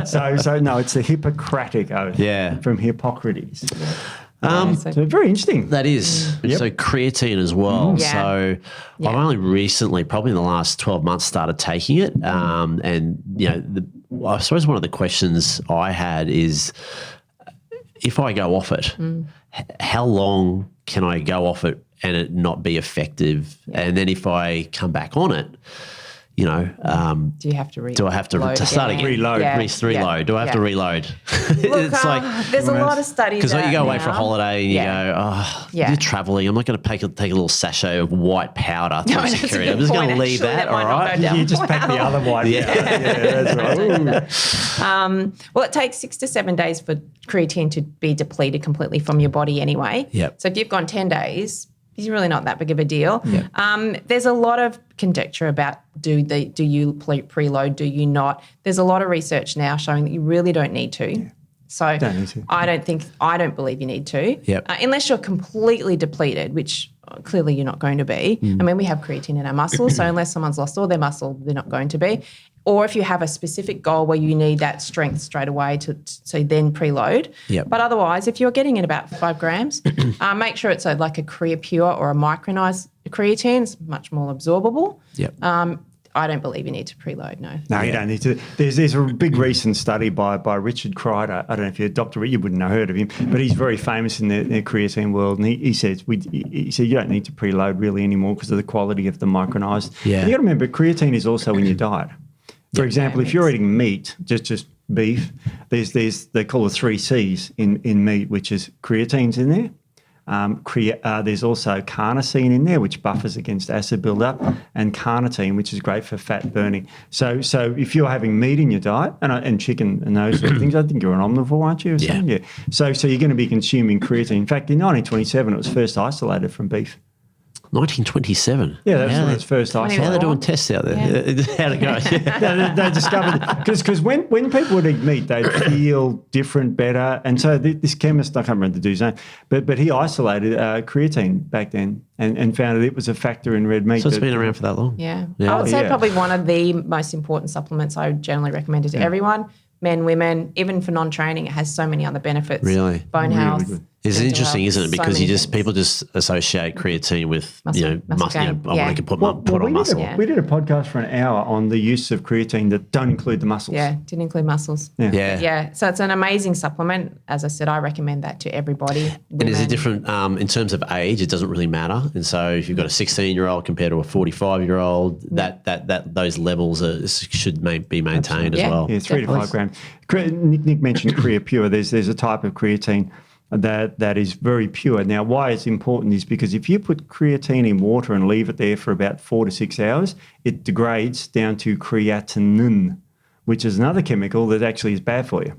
[SPEAKER 1] So no, it's the Hippocratic Oath from Hippocrates. So very interesting.
[SPEAKER 2] That is. So creatine as well.
[SPEAKER 3] Yeah.
[SPEAKER 2] So I've only recently, probably in the last 12 months, started taking it. And, I suppose one of the questions I had is, if I go off it, how long can I go off it and it not be effective? Yeah. And then if I come back on it, do you have to
[SPEAKER 3] do I have to
[SPEAKER 2] start again?
[SPEAKER 1] Reload.
[SPEAKER 2] Reload. Do I have to reload?
[SPEAKER 3] Look, it's there's a lot of studies.
[SPEAKER 2] Because you go away for a holiday and you go, you're traveling. I'm not going to take a little sachet of white powder to security. I'm just going to leave that, all right?
[SPEAKER 1] You just pack the other white powder. That's right.
[SPEAKER 3] Well, it takes 6 to 7 days for creatine to be depleted completely from your body anyway.
[SPEAKER 2] Yep.
[SPEAKER 3] So if you've gone 10 days, it's really not that big of a deal.
[SPEAKER 2] Yep.
[SPEAKER 3] There's a lot of conjecture about do you preload, do you not? There's a lot of research now showing that you really don't need to. Yeah. So I don't believe you need to, unless you're completely depleted, which clearly you're not going to be. I mean, we have creatine in our muscles, so unless someone's lost all their muscle, they're not going to be. Or if you have a specific goal where you need that strength straight away so then preload.
[SPEAKER 2] Yep.
[SPEAKER 3] But otherwise, if you're getting in about 5 grams, make sure it's like a Pure or a micronized creatine. It's much more absorbable.
[SPEAKER 2] Yep.
[SPEAKER 3] I don't believe you need to preload, no.
[SPEAKER 1] No, you don't need to. There's a big recent study by Richard Kreider. I don't know if you're a doctor, you wouldn't have heard of him, but he's very famous in the creatine world. And he says you don't need to preload really anymore because of the quality of the micronized.
[SPEAKER 2] Yeah.
[SPEAKER 1] You got to remember, creatine is also in your diet. For example, if you're eating meat, just beef, they call it 3 C's in meat, which is creatine's in there. There's also carnosine in there, which buffers against acid buildup, and carnitine, which is great for fat burning. So if you're having meat in your diet and chicken and those sort of things, I think you're an omnivore, aren't you? Yeah. So you're going to be consuming creatine. In fact, in 1927, it was first isolated from beef.
[SPEAKER 2] 1927.
[SPEAKER 1] Yeah, that's when it's first isolated.
[SPEAKER 2] How are they doing tests out there? Yeah. How'd it go?
[SPEAKER 1] They discovered because when people would eat meat, they'd feel different, better. And so this chemist, I can't remember the dude's name, but he isolated creatine back then and found that it was a factor in red meat.
[SPEAKER 2] So it's been around for that long.
[SPEAKER 3] Yeah. I would say probably one of the most important supplements I would generally recommend it to everyone, men, women, even for non-training. It has so many other benefits.
[SPEAKER 2] Really?
[SPEAKER 3] Bone health.
[SPEAKER 1] Good.
[SPEAKER 2] It's interesting, isn't it? Because people just associate creatine with
[SPEAKER 3] muscle gain.
[SPEAKER 2] I can put on muscle.
[SPEAKER 1] We did a podcast for an hour on the use of creatine that don't include the muscles.
[SPEAKER 3] Yeah, didn't include muscles.
[SPEAKER 2] Yeah.
[SPEAKER 3] So it's an amazing supplement. As I said, I recommend that to everybody.
[SPEAKER 2] And is it different in terms of age? It doesn't really matter. And so if you've got a 16-year-old compared to a 45-year-old, that those levels should be maintained as well.
[SPEAKER 1] Yeah, 3 to 5 grams. Nick mentioned Pure. There's a type of creatine that is very pure. Now, why it's important is because if you put creatine in water and leave it there for about 4 to 6 hours, it degrades down to creatinine, which is another chemical that actually is bad for you.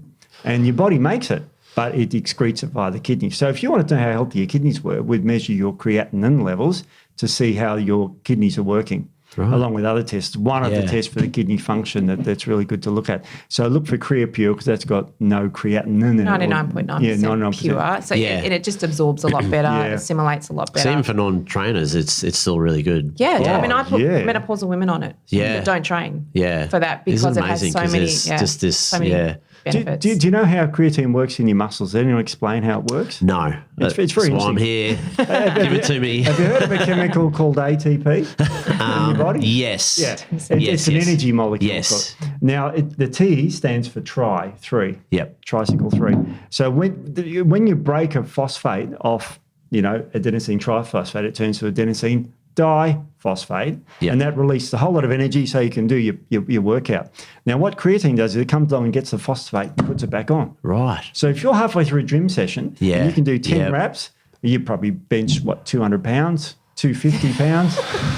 [SPEAKER 1] And your body makes it, but it excretes it via the kidneys. So if you want to know how healthy your kidneys were, we'd measure your creatinine levels to see how your kidneys are working. along with other tests. One of the tests for the kidney function that's really good to look at. So look for CreaPure because that's got no creatinine in it.
[SPEAKER 3] 99.9% pure. So and it just absorbs a lot better, assimilates a lot better.
[SPEAKER 2] So even for non-trainers, it's still really good.
[SPEAKER 3] Yeah, I mean, I put menopausal women on it that don't train for that because it has so many, so many benefits.
[SPEAKER 1] Do you know how creatine works in your muscles? Does anyone explain how it works?
[SPEAKER 2] No.
[SPEAKER 1] It's very interesting.
[SPEAKER 2] I'm here. Give it to me.
[SPEAKER 1] Have you heard of a chemical called ATP in your body?
[SPEAKER 2] Yes.
[SPEAKER 1] Yeah. It's an energy molecule.
[SPEAKER 2] Yes.
[SPEAKER 1] Now, the T stands for three.
[SPEAKER 2] Yep.
[SPEAKER 1] Tricycle 3. So when you break a phosphate off, adenosine triphosphate, it turns to adenosine diphosphate, and that releases a whole lot of energy so you can do your workout. Now, what creatine does is it comes along and gets the phosphate and puts it back on.
[SPEAKER 2] Right.
[SPEAKER 1] So if you're halfway through a gym session and you can do 10 reps, you probably bench, 200 pounds, 250 pounds?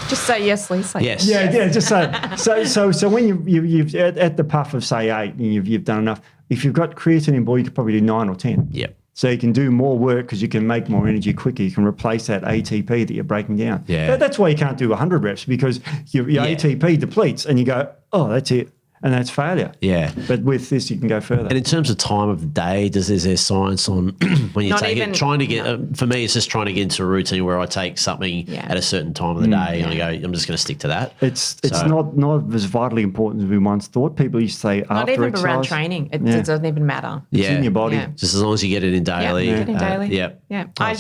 [SPEAKER 3] Just say yes, Lisa.
[SPEAKER 2] Yes.
[SPEAKER 1] Yeah, just so when you've at the puff of, say, 8 and you've done enough, if you've got creatine in body, you could probably do 9 or 10.
[SPEAKER 2] Yep.
[SPEAKER 1] So you can do more work because you can make more energy quicker. You can replace that ATP that you're breaking down.
[SPEAKER 2] Yeah.
[SPEAKER 1] That's why you can't do 100 reps because your ATP depletes and you go, oh, that's it. And that's failure.
[SPEAKER 2] Yeah.
[SPEAKER 1] But with this, you can go further.
[SPEAKER 2] And in terms of time of the day, is there science on when you take it? Trying to get, for me, it's just trying to get into a routine where I take something at a certain time of the day and I go, I'm just going to stick to that.
[SPEAKER 1] It's not as vitally important as we once thought. People used to say after
[SPEAKER 3] not even
[SPEAKER 1] exercise.
[SPEAKER 3] around training. It doesn't even matter.
[SPEAKER 1] It's in your body.
[SPEAKER 3] Yeah.
[SPEAKER 2] Just as long as you get it in daily.
[SPEAKER 3] Yeah, get in daily.
[SPEAKER 2] Yeah.
[SPEAKER 3] I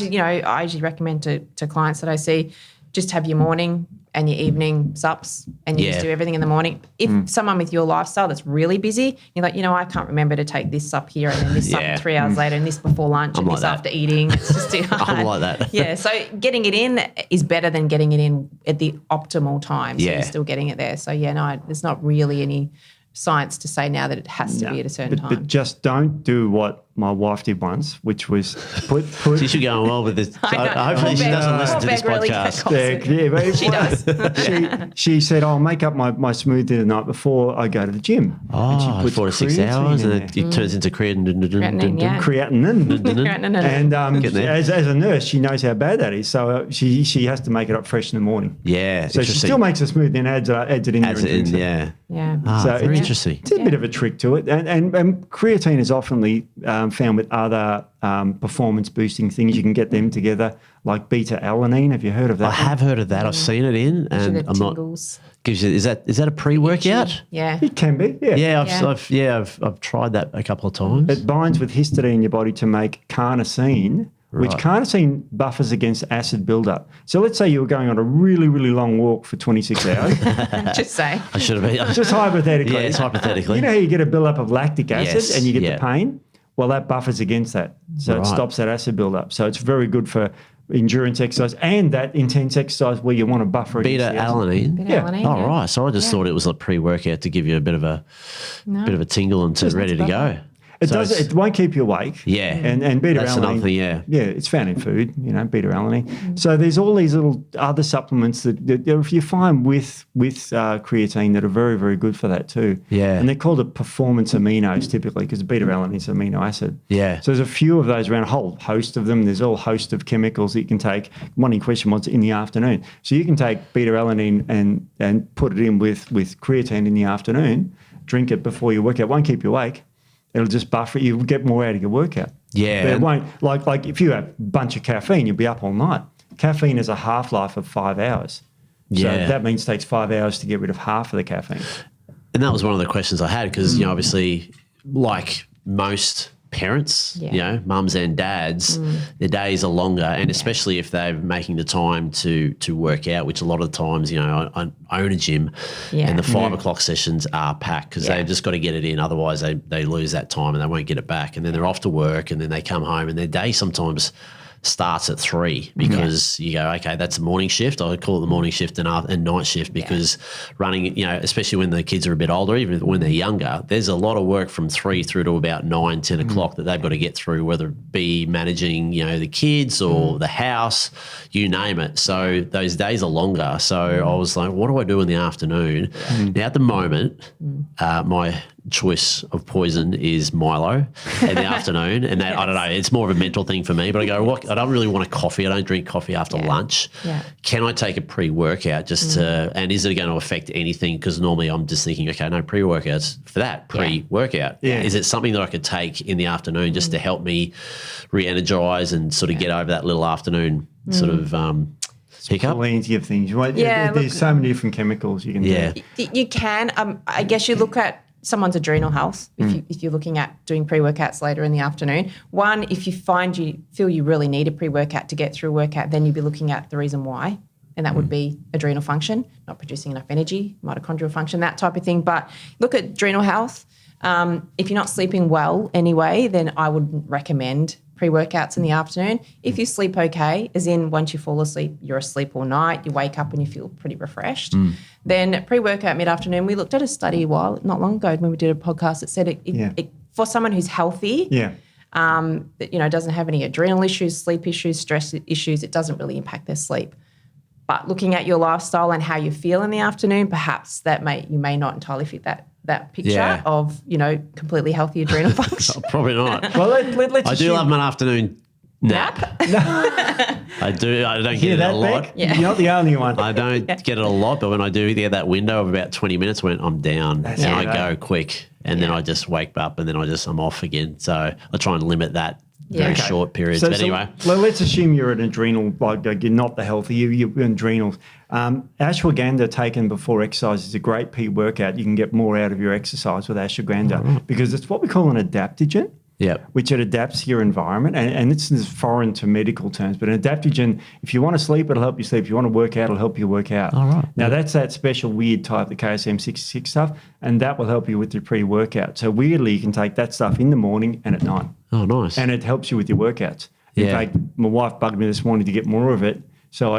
[SPEAKER 3] usually recommend to clients that I see, just have your morning and your evening sups and you just do everything in the morning. If someone with your lifestyle that's really busy, you're like, I can't remember to take this sup here and then this sup 3 hours later and this before lunch and this after eating. It's just too hard.
[SPEAKER 2] I'm like that.
[SPEAKER 3] Yeah, so getting it in is better than getting it in at the optimal time. So
[SPEAKER 2] Yeah.
[SPEAKER 3] you're still getting it there. So there's not really any science to say now that it has to be at a certain time.
[SPEAKER 1] But just don't do what my wife did once, which was put
[SPEAKER 2] She's going well with this.
[SPEAKER 3] I know.
[SPEAKER 2] Hopefully she doesn't listen to this podcast.
[SPEAKER 3] She does.
[SPEAKER 1] She said, I'll make up my smoothie the night before I go to the gym.
[SPEAKER 2] Oh,
[SPEAKER 1] and she puts
[SPEAKER 2] 4 to 6 hours, and it turns into
[SPEAKER 3] Creatinine,
[SPEAKER 1] And as a nurse, she knows how bad that is. So she has to make it up fresh in the morning.
[SPEAKER 2] Yeah.
[SPEAKER 1] So she still makes a smoothie and adds it in there.
[SPEAKER 3] Yeah.
[SPEAKER 2] So very interesting.
[SPEAKER 1] It's a bit of a trick to it. And creatine is often found with other performance boosting things. You can get them together, like beta alanine. Have you heard of that?
[SPEAKER 2] I have heard of that. I've seen it in, and I'm not. Gives you is that a pre-workout?
[SPEAKER 3] Yeah,
[SPEAKER 1] it can be. Yeah,
[SPEAKER 2] I've tried that a couple of times.
[SPEAKER 1] It binds with histidine in your body to make carnosine. Which carnosine buffers against acid buildup. So let's say you were going on a really, really long walk for 26 hours.
[SPEAKER 3] Just say.
[SPEAKER 2] I should have been.
[SPEAKER 1] Just hypothetically.
[SPEAKER 2] Yeah, it's hypothetically.
[SPEAKER 1] You know how you get a buildup of lactic acid and you get the pain? Well, that buffers against that. So it stops that acid buildup. So it's very good for endurance exercise and that intense exercise where you want to buffer against
[SPEAKER 2] beta alanine.
[SPEAKER 3] Alanine,
[SPEAKER 2] Oh, right. So I just thought it was a pre-workout to give you a bit of a tingle and ready to go.
[SPEAKER 1] It won't keep you awake.
[SPEAKER 2] Yeah.
[SPEAKER 1] And beta
[SPEAKER 2] That's
[SPEAKER 1] alanine.
[SPEAKER 2] another thing,
[SPEAKER 1] Yeah, it's found in food, beta alanine. So there's all these little other supplements that you find with creatine that are very, very good for that too.
[SPEAKER 2] Yeah.
[SPEAKER 1] And they're called performance aminos typically because beta alanine is an amino acid.
[SPEAKER 2] Yeah.
[SPEAKER 1] So there's a few of those around, a whole host of them. There's a whole host of chemicals that you can take. One in question was in the afternoon. So you can take beta alanine and put it in with creatine in the afternoon, drink it before you work out. It won't keep you awake. It'll just buffer it. You'll get more out of your workout.
[SPEAKER 2] Yeah.
[SPEAKER 1] But it won't, like if you have a bunch of caffeine, you'll be up all night. Caffeine has a half-life of 5 hours. So that means it takes 5 hours to get rid of half of the caffeine.
[SPEAKER 2] And that was one of the questions I had because, obviously, like most parents, mums and dads, their days are longer, and especially if they're making the time to work out, which a lot of the times, I own a gym and the 5 o'clock sessions are packed because they've just got to get it in. Otherwise they lose that time and they won't get it back. And then they're off to work and then they come home and their day sometimes starts at 3 because you go, okay, that's a morning shift. I call it the morning shift and night shift because running, especially when the kids are a bit older, even when they're younger, there's a lot of work from 3 through to about 9, 10 o'clock that they've got to get through, whether it be managing, the kids or the house, you name it. So those days are longer. So I was like, what do I do in the afternoon? Now at the moment, my choice of poison is Milo in the afternoon. And that, I don't know, it's more of a mental thing for me. But I go, what? I don't really want a coffee. I don't drink coffee after lunch.
[SPEAKER 3] Yeah.
[SPEAKER 2] Can I take a pre-workout just to, and is it going to affect anything? Because normally I'm just thinking, okay, no pre-workouts for that pre-workout.
[SPEAKER 1] Yeah.
[SPEAKER 2] Is it something that I could take in the afternoon just to help me re-energize and sort of get over that little afternoon sort of hiccup?
[SPEAKER 1] Plenty of things. Well, there's so many different chemicals you can do.
[SPEAKER 3] You can. I guess you look at someone's adrenal health if you're looking at doing pre-workouts later in the afternoon. One, if you feel you really need a pre-workout to get through a workout, then you'd be looking at the reason why, and that would be adrenal function, not producing enough energy, mitochondrial function, that type of thing. But look at adrenal health. If you're not sleeping well anyway, then I wouldn't recommend pre-workouts in the afternoon. If you sleep okay, as in once you fall asleep, you're asleep all night, you wake up and you feel pretty refreshed, then pre-workout mid-afternoon, we looked at a study not long ago when we did a podcast that said it for someone who's healthy, that doesn't have any adrenal issues, sleep issues, stress issues, it doesn't really impact their sleep. But looking at your lifestyle and how you feel in the afternoon, perhaps you may not entirely fit that picture of, completely healthy adrenal function.
[SPEAKER 2] Probably not.
[SPEAKER 1] Well, let's
[SPEAKER 2] I do love my afternoon nap. I do. I don't get it a lot.
[SPEAKER 3] Yeah.
[SPEAKER 1] You're not the only one.
[SPEAKER 2] I don't get it a lot, but when I do get that window of about 20 minutes when I'm down and I go quick and then I just wake up and then I'm off again. So I try and limit that very short periods. But anyway.
[SPEAKER 1] Well, let's assume you're an adrenal, you're not the healthy, you're adrenals. Ashwagandha taken before exercise is a great pre-workout. You can get more out of your exercise with ashwagandha because it's what we call an adaptogen. Which it adapts to your environment. And this is foreign to medical terms, but an adaptogen, if you want to sleep, it'll help you sleep. If you want to work out, it'll help you work out. Now, that's that special weird type, the KSM-66 stuff, and that will help you with your pre-workout. So weirdly, you can take that stuff in the morning and at night.
[SPEAKER 2] Oh, nice.
[SPEAKER 1] And it helps you with your workouts. In fact, my wife bugged me this morning to get more of it so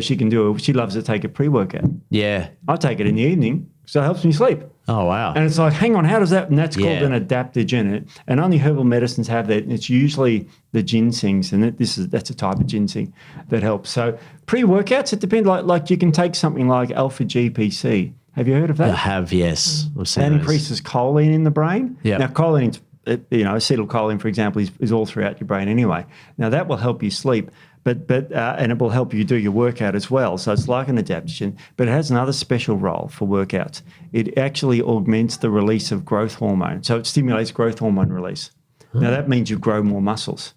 [SPEAKER 1] she can do it. She loves to take a pre-workout.
[SPEAKER 2] Yeah.
[SPEAKER 1] I take it in the evening, so it helps me sleep.
[SPEAKER 2] Oh, wow.
[SPEAKER 1] And it's like, hang on, how does that? And that's called an adaptogen. And only herbal medicines have that. And it's usually the ginsengs, and that's a type of ginseng that helps. So pre-workouts, it depends. Like you can take something like alpha GPC. Have you heard of that?
[SPEAKER 2] I have, yes. I've seen
[SPEAKER 1] that
[SPEAKER 2] those.
[SPEAKER 1] increases choline in the brain.
[SPEAKER 2] Yeah.
[SPEAKER 1] Now, choline, acetylcholine, for example, is all throughout your brain anyway. Now, that will help you sleep. And it will help you do your workout as well. So it's like an adaptogen, but it has another special role for workouts. It actually augments the release of growth hormone. So it stimulates growth hormone release. Now that means you grow more muscles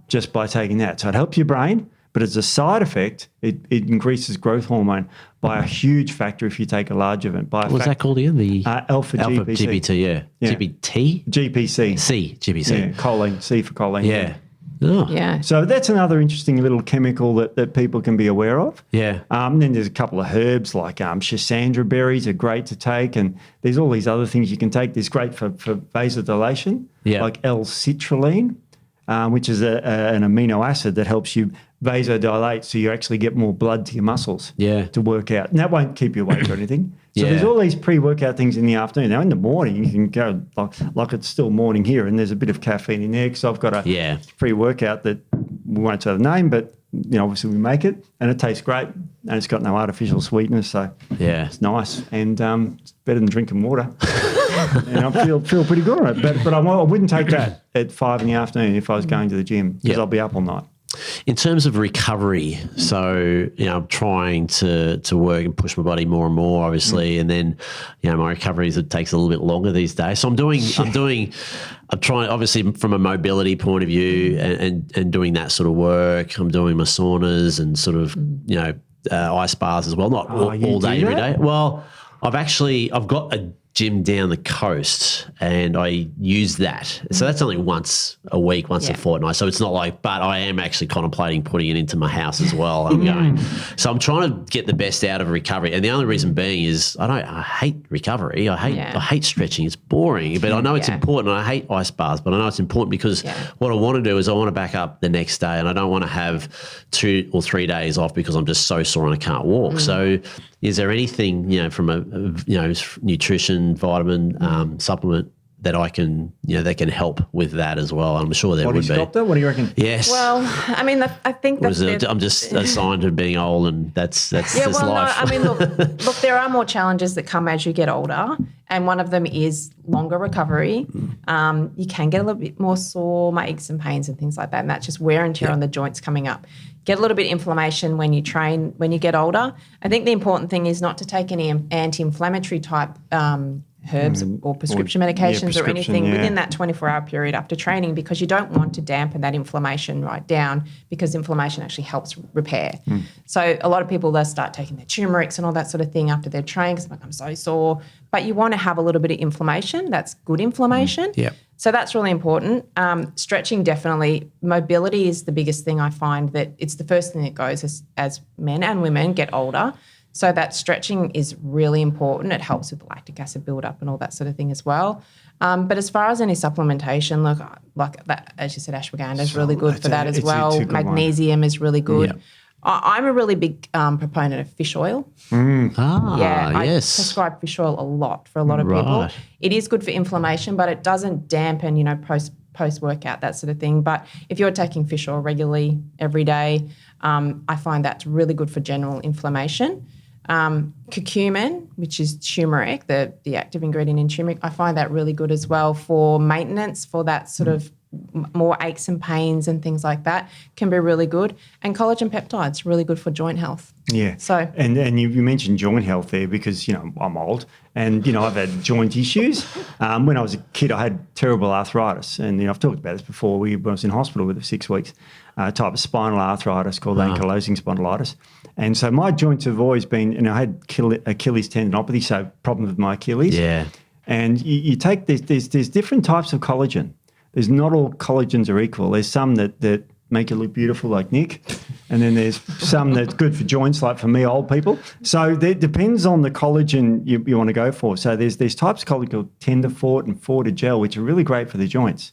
[SPEAKER 1] just by taking that. So it helps your brain, but as a side effect, it increases growth hormone by a huge factor if you take a large of it.
[SPEAKER 2] What's that called again? The
[SPEAKER 1] alpha GPC.
[SPEAKER 2] GPT, yeah. GPT?
[SPEAKER 1] GPC.
[SPEAKER 2] GPC.
[SPEAKER 1] Yeah, choline, C for choline.
[SPEAKER 2] Yeah. Oh.
[SPEAKER 3] Yeah.
[SPEAKER 1] So that's another interesting little chemical that people can be aware of.
[SPEAKER 2] Yeah.
[SPEAKER 1] Then there's a couple of herbs like Schisandra berries are great to take, and there's all these other things you can take. There's great for vasodilation, like L-citrulline, which is an amino acid that helps you vasodilate, so you actually get more blood to your muscles to work out. And that won't keep you awake or anything. So there's all these pre-workout things in the afternoon. Now, in the morning, you can go like it's still morning here, and there's a bit of caffeine in there because I've got a pre-workout that we won't say the name, but obviously we make it, and it tastes great, and it's got no artificial sweetness, so it's nice, and it's better than drinking water. And I feel pretty good on it. But I wouldn't take that at 5 p.m. if I was going to the gym because I'll be up all night.
[SPEAKER 2] In terms of recovery, so I'm trying to work and push my body more and more, obviously, and then my recovery takes a little bit longer these days. So I'm trying obviously from a mobility point of view and doing that sort of work. I'm doing my saunas and sort of ice bars as well, not all day every day. Well, I've got a gym down the coast and I use that. So that's only once a week, once a fortnight. So it's not but I am actually contemplating putting it into my house as well. So I'm trying to get the best out of recovery. And the only reason being is I hate recovery. I hate stretching. It's boring, but I know it's important. I hate ice bars, but I know it's important because what I want to do is I want to back up the next day and I don't want to have 2 or 3 days off because I'm just so sore and I can't walk. So is there anything, from a nutrition, vitamin, supplement that I can, that can help with that as well? I'm sure there would be.
[SPEAKER 1] Doctor, what do you reckon?
[SPEAKER 2] Yes.
[SPEAKER 3] Well, I mean, I think that
[SPEAKER 2] I'm just a sign of being old, and that's
[SPEAKER 3] life.
[SPEAKER 2] No,
[SPEAKER 3] I mean, look, there are more challenges that come as you get older, and one of them is longer recovery. You can get a little bit more sore, aches and pains and things like that, and that's just wear and tear on the joints coming up. Get a little bit of inflammation when you train, when you get older. I think the important thing is not to take any anti-inflammatory type herbs or prescription medications or anything within that 24-hour period after training, because you don't want to dampen that inflammation right down, because inflammation actually helps repair. So a lot of people, they'll start taking their turmerics and all that sort of thing after they're trained because I'm so sore. But you want to have a little bit of inflammation. That's good inflammation. So that's really important. Stretching, definitely. Mobility is the biggest thing I find, that it's the first thing that goes as men and women get older. So that stretching is really important. It helps with lactic acid buildup and all that sort of thing as well. But as far as any supplementation, look, like that, as you said, ashwagandha is really good for that as well. Magnesium is really good. I'm a really big proponent of fish oil. I prescribe fish oil a lot for a lot of people. It is good for inflammation, but it doesn't dampen, post-workout, that sort of thing. But if you're taking fish oil regularly every day, I find that's really good for general inflammation. Curcumin, which is turmeric, the active ingredient in turmeric, I find that really good as well for maintenance, for that sort of more aches and pains and things like that, can be really good. And collagen peptides, really good for joint health.
[SPEAKER 1] Yeah.
[SPEAKER 3] So
[SPEAKER 1] and you mentioned joint health there, because I'm old and I've had joint issues. When I was a kid, I had terrible arthritis, and I've talked about this before. When I was in hospital with it for 6 weeks, a type of spinal arthritis called ankylosing spondylitis. And so my joints have always been, I had Achilles tendinopathy, so problem with my Achilles.
[SPEAKER 2] Yeah.
[SPEAKER 1] And you take there's different types of collagen. There's not all collagens are equal. There's some that make you look beautiful, like Nick, and then there's some that's good for joints, like for me, old people. So it depends on the collagen you want to go for. So there's types of collagen called Tenderfort and Fortigel, which are really great for the joints.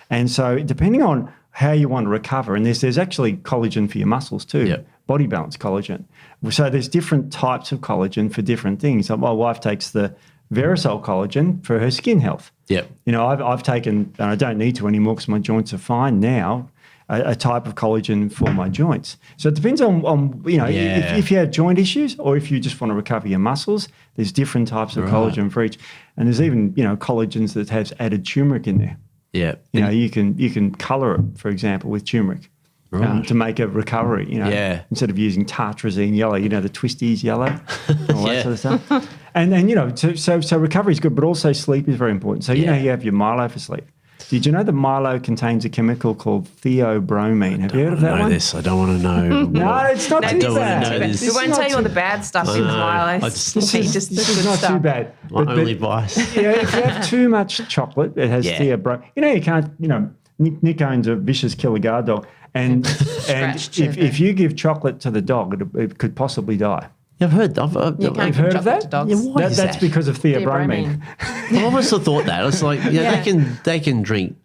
[SPEAKER 1] And so depending on how you want to recover, and there's actually collagen for your muscles too, body balance collagen. So there's different types of collagen for different things. So my wife takes the Verisol collagen for her skin health. I've taken, and I don't need to anymore because my joints are fine now, a type of collagen for my joints. So it depends on if you have joint issues or if you just want to recover your muscles, there's different types of collagen for each. And there's even, collagens that has added turmeric in there. You can colour it, for example, with turmeric. To make a recovery, instead of using tartrazine yellow, the twisties yellow, all that sort of stuff. And so recovery is good, but also sleep is very important. So you have your Milo for sleep. Did you know that Milo contains a chemical called theobromine? Have you heard of that one?
[SPEAKER 2] I don't want to know.
[SPEAKER 1] No, it's not too bad.
[SPEAKER 3] We won't tell you all the bad stuff in Milo.
[SPEAKER 1] This is not too bad.
[SPEAKER 2] My only advice.
[SPEAKER 1] If you have too much chocolate, it has theobromine. You can't. Nick owns a vicious killer guard dog. And if you give chocolate to the dog, it could possibly die.
[SPEAKER 2] I've heard of
[SPEAKER 1] that? That's because of theobromine.
[SPEAKER 2] I always thought that. It's like they can drink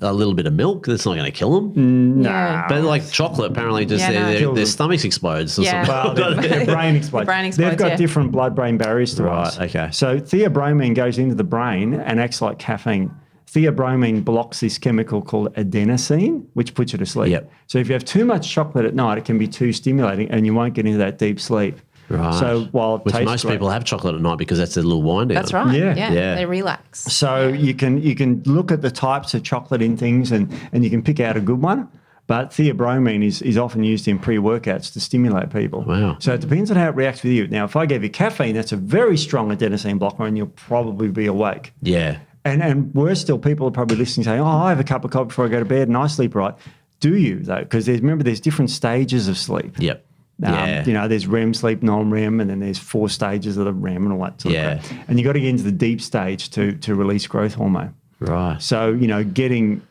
[SPEAKER 2] a little bit of milk. That's not going to kill them.
[SPEAKER 1] No.
[SPEAKER 2] But like chocolate, apparently just their stomachs explode.
[SPEAKER 1] Well, their brain explodes. They've got different blood-brain barriers to us.
[SPEAKER 2] Right, okay.
[SPEAKER 1] So theobromine goes into the brain and acts like caffeine. Theobromine blocks this chemical called adenosine, which puts you to sleep. So if you have too much chocolate at night, it can be too stimulating and you won't get into that deep sleep.
[SPEAKER 2] Right.
[SPEAKER 1] So while
[SPEAKER 2] most people have chocolate at night because that's a little wind down.
[SPEAKER 3] That's right. Yeah. They relax.
[SPEAKER 1] So you can look at the types of chocolate in things and you can pick out a good one. But theobromine is often used in pre-workouts to stimulate people.
[SPEAKER 2] Wow.
[SPEAKER 1] So it depends on how it reacts with you. Now, if I gave you caffeine, that's a very strong adenosine blocker and you'll probably be awake.
[SPEAKER 2] Yeah.
[SPEAKER 1] And worse still, people are probably listening saying, I have a cup of coffee before I go to bed and I sleep right. Do you, though? Because remember, there's different stages of sleep.
[SPEAKER 2] Yep.
[SPEAKER 1] There's REM sleep, non-REM, and then there's 4 stages of the REM and all that sort of crap. And you've got to get into the deep stage to release growth hormone.
[SPEAKER 2] Right.
[SPEAKER 1] So, getting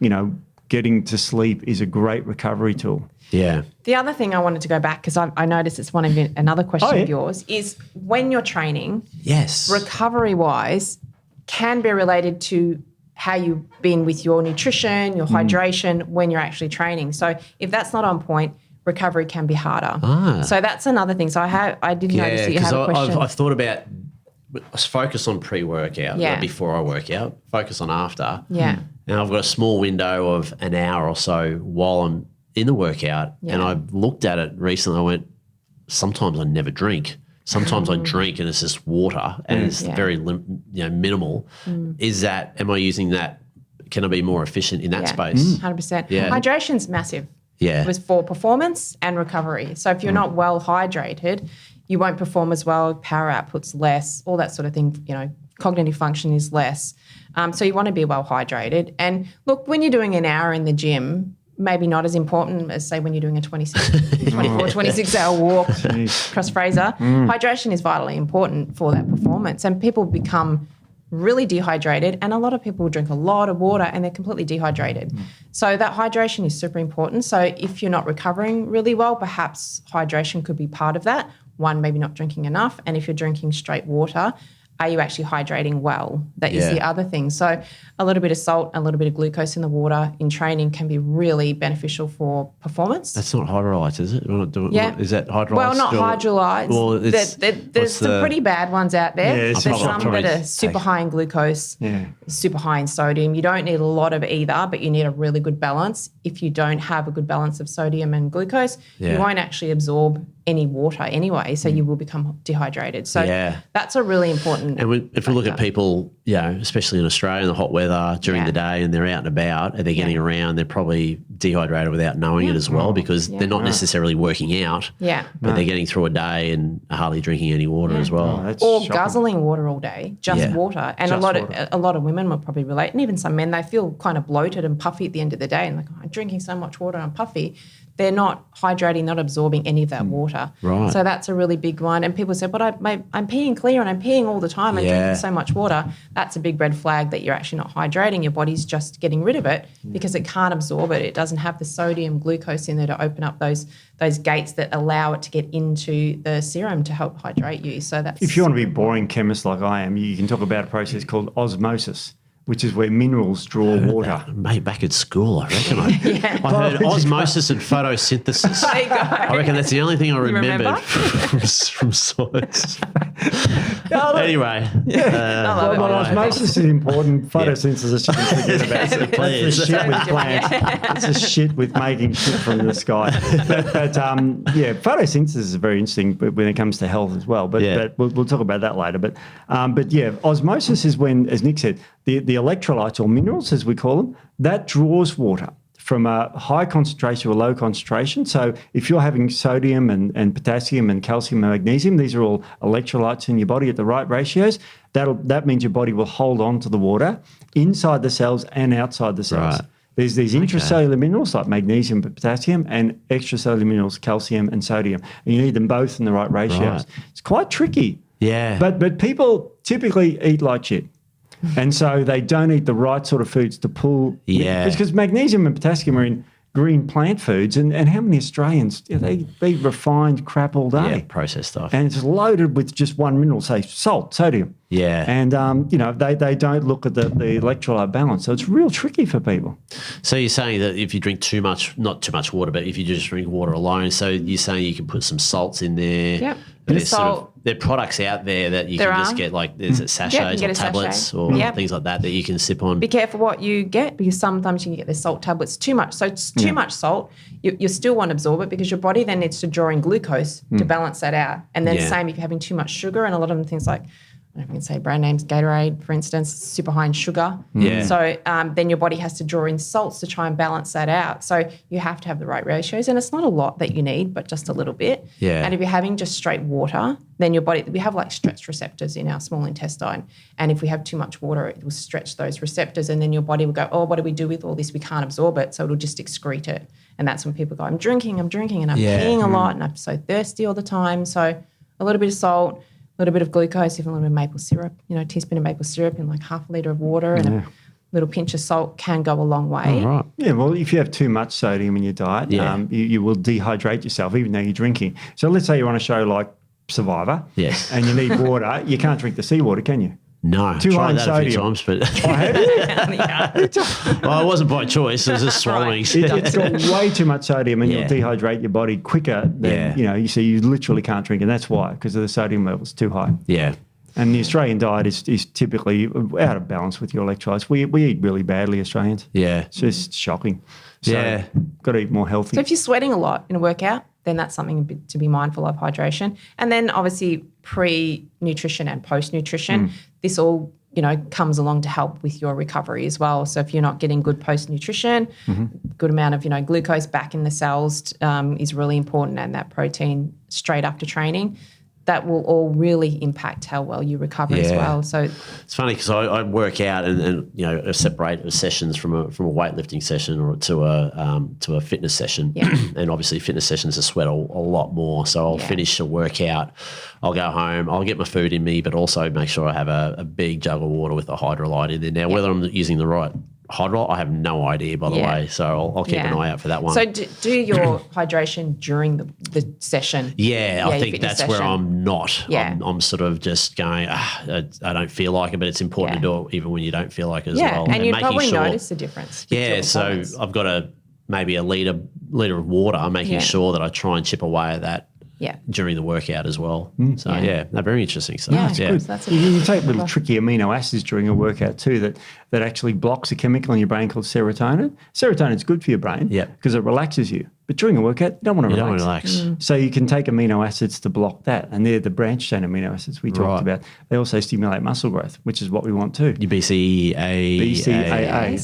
[SPEAKER 1] to sleep is a great recovery tool.
[SPEAKER 2] Yeah.
[SPEAKER 3] The other thing I wanted to go back, because I noticed it's another question of yours, is when you're training, recovery-wise, can be related to how you've been with your nutrition, your hydration when you're actually training. So if that's not on point, recovery can be harder. So that's another thing. So I did notice that you have a question.
[SPEAKER 2] I've thought about focus on pre-workout before I work out, focus on after.
[SPEAKER 3] Yeah.
[SPEAKER 2] And I've got a small window of an hour or so while I'm in the workout and I've looked at it recently. I went, sometimes I never drink. sometimes I drink and it's just water and it's very minimal. Am I using that? Can I be more efficient in that space?
[SPEAKER 3] 100%.
[SPEAKER 2] Yeah.
[SPEAKER 3] Hydration's massive.
[SPEAKER 2] Yeah.
[SPEAKER 3] It was for performance and recovery. So if you're not well hydrated, you won't perform as well, power output's less, all that sort of thing, cognitive function is less. So you want to be well hydrated. And look, when you're doing an hour in the gym, maybe not as important as, say, when you're doing a 26-hour walk across Fraser. Hydration is vitally important for that performance. And people become really dehydrated, and a lot of people drink a lot of water and they're completely dehydrated. So that hydration is super important. So if you're not recovering really well, perhaps hydration could be part of that. One, maybe not drinking enough. And if you're drinking straight water, are you actually hydrating well? That is the other thing. So a little bit of salt, a little bit of glucose in the water in training can be really beneficial for performance.
[SPEAKER 2] That's not hydrolytes, is it? We're not doing, is that hydrolytes?
[SPEAKER 3] Well, not hydrolytes.
[SPEAKER 2] Well,
[SPEAKER 3] there's some pretty bad ones out there.
[SPEAKER 1] Yeah,
[SPEAKER 3] there's some that are super high in glucose, super high in sodium. You don't need a lot of either, but you need a really good balance. If you don't have a good balance of sodium and glucose, you won't actually absorb any water anyway, so you will become dehydrated. So that's a really important
[SPEAKER 2] And if we look at people, especially in Australia in the hot weather during the day and they're out and about and they're getting around, they're probably dehydrated without knowing it as well because they're not necessarily working out, but they're getting through a day and hardly drinking any water as well.
[SPEAKER 3] Or guzzling water all day, just water. And a lot of women will probably relate, and even some men, they feel kind of bloated and puffy at the end of the day and like, I'm drinking so much water, I'm puffy. They're not hydrating, not absorbing any of that water.
[SPEAKER 2] Right.
[SPEAKER 3] So that's a really big one. And people say, but I'm peeing clear and I'm peeing all the time and drinking so much water. That's a big red flag that you're actually not hydrating. Your body's just getting rid of it because it can't absorb it. It doesn't have the sodium, glucose in there to open up those gates that allow it to get into the serum to help hydrate you. So that's...
[SPEAKER 1] If you want to be a boring chemist like I am, you can talk about a process called osmosis, which is where minerals draw water.
[SPEAKER 2] Mate, back at school, I reckon. I heard osmosis and photosynthesis.
[SPEAKER 3] There you go.
[SPEAKER 2] I reckon that's the only thing I remembered from science. Anyway.
[SPEAKER 1] Osmosis is important. Photosynthesis, you can forget about. That's the shit with plants. It's the shit with making shit from the sky. But photosynthesis is very interesting when it comes to health as well. But we'll talk about that later. But osmosis is when, as Nick said, the electrolytes or minerals, as we call them, that draws water from a high concentration to a low concentration. So if you're having sodium and potassium and calcium and magnesium, these are all electrolytes in your body at the right ratios. That means your body will hold on to the water inside the cells and outside the cells. Right. There's these intracellular minerals like magnesium, potassium, and extracellular minerals, calcium and sodium. And you need them both in the right ratios. Right. It's quite tricky.
[SPEAKER 2] Yeah.
[SPEAKER 1] But people typically eat like shit. And so they don't eat the right sort of foods to pull.
[SPEAKER 2] Yeah.
[SPEAKER 1] Because magnesium and potassium are in green plant foods. And how many Australians, they eat refined crap all day?
[SPEAKER 2] Yeah, processed stuff.
[SPEAKER 1] And it's loaded with just one mineral, say salt, sodium.
[SPEAKER 2] Yeah.
[SPEAKER 1] And, they don't look at the electrolyte balance. So it's real tricky for people.
[SPEAKER 2] So you're saying that if you drink too much, not too much water, but if you just drink water alone, so you're saying you can put some salts in there.
[SPEAKER 3] Yep.
[SPEAKER 2] There's there are products out there that you can just get, like, is it sachets or tablets or things like that you can sip on?
[SPEAKER 3] Be careful what you get because sometimes you can get the salt tablets too much. So it's too much salt, you still want to absorb it because your body then needs to draw in glucose to balance that out. And then same if you're having too much sugar, and a lot of them things like, I can say brand names, Gatorade, for instance, super high in sugar.
[SPEAKER 2] Yeah.
[SPEAKER 3] So then your body has to draw in salts to try and balance that out. So you have to have the right ratios. And it's not a lot that you need, but just a little bit.
[SPEAKER 2] Yeah.
[SPEAKER 3] And if you're having just straight water, then your body, we have like stretch receptors in our small intestine. And if we have too much water, it will stretch those receptors. And then your body will go, oh, what do we do with all this? We can't absorb it. So it'll just excrete it. And that's when people go, I'm drinking, and I'm peeing a lot, and I'm so thirsty all the time. So a little bit of salt, a little bit of glucose, even a little bit of maple syrup, a teaspoon of maple syrup in like half a litre of water and a little pinch of salt can go a long way.
[SPEAKER 1] Oh, right. Yeah, well, if you have too much sodium in your diet, you will dehydrate yourself even though you're drinking. So let's say you're on a show like Survivor and you need water. You can't drink the seawater, can you?
[SPEAKER 2] No,
[SPEAKER 1] too high in
[SPEAKER 2] sodium. A few times, but well, it wasn't by choice. It was just swallowing.
[SPEAKER 1] It's got way too much sodium, and you'll dehydrate your body quicker than you literally can't drink, and that's why, because of the sodium levels too high.
[SPEAKER 2] Yeah.
[SPEAKER 1] And the Australian diet is typically out of balance with your electrolytes. We eat really badly, Australians.
[SPEAKER 2] Yeah.
[SPEAKER 1] It's just shocking. So got to eat more healthy.
[SPEAKER 3] So if you're sweating a lot in a workout, then that's something to be mindful of, hydration. And then obviously pre-nutrition and post-nutrition, this all, comes along to help with your recovery as well. So if you're not getting good post-nutrition, good amount of, glucose back in the cells is really important, and that protein straight after training, that will all really impact how well you recover as well. So
[SPEAKER 2] it's funny because I work out and separate sessions from a weightlifting session or to a fitness session.
[SPEAKER 3] Yeah.
[SPEAKER 2] And obviously fitness sessions are sweat a lot more. So I'll finish a workout, I'll go home, I'll get my food in me, but also make sure I have a big jug of water with a hydrolyte in there. Now, whether I'm using the right hydrolyte, I have no idea, by the way. So I'll keep an eye out for that one.
[SPEAKER 3] So do your hydration during the session.
[SPEAKER 2] I think that's where I'm not.
[SPEAKER 3] Yeah.
[SPEAKER 2] I'm sort of just going, I don't feel like it, but it's important to do it even when you don't feel like it as well.
[SPEAKER 3] And you probably
[SPEAKER 2] sure,
[SPEAKER 3] notice the difference.
[SPEAKER 2] Yeah, so I've got maybe a litre of water. I'm making sure that I try and chip away at that during the workout as well. So, very interesting stuff.
[SPEAKER 3] Yeah,
[SPEAKER 1] good. You can take little tricky amino acids during a workout too that actually blocks a chemical in your brain called serotonin. Serotonin's good for your brain because it relaxes you. But during a workout, you don't want to relax. So you can take amino acids to block that, and they're the branched chain amino acids we talked about. They also stimulate muscle growth, which is what we want too.
[SPEAKER 2] Your BCAA,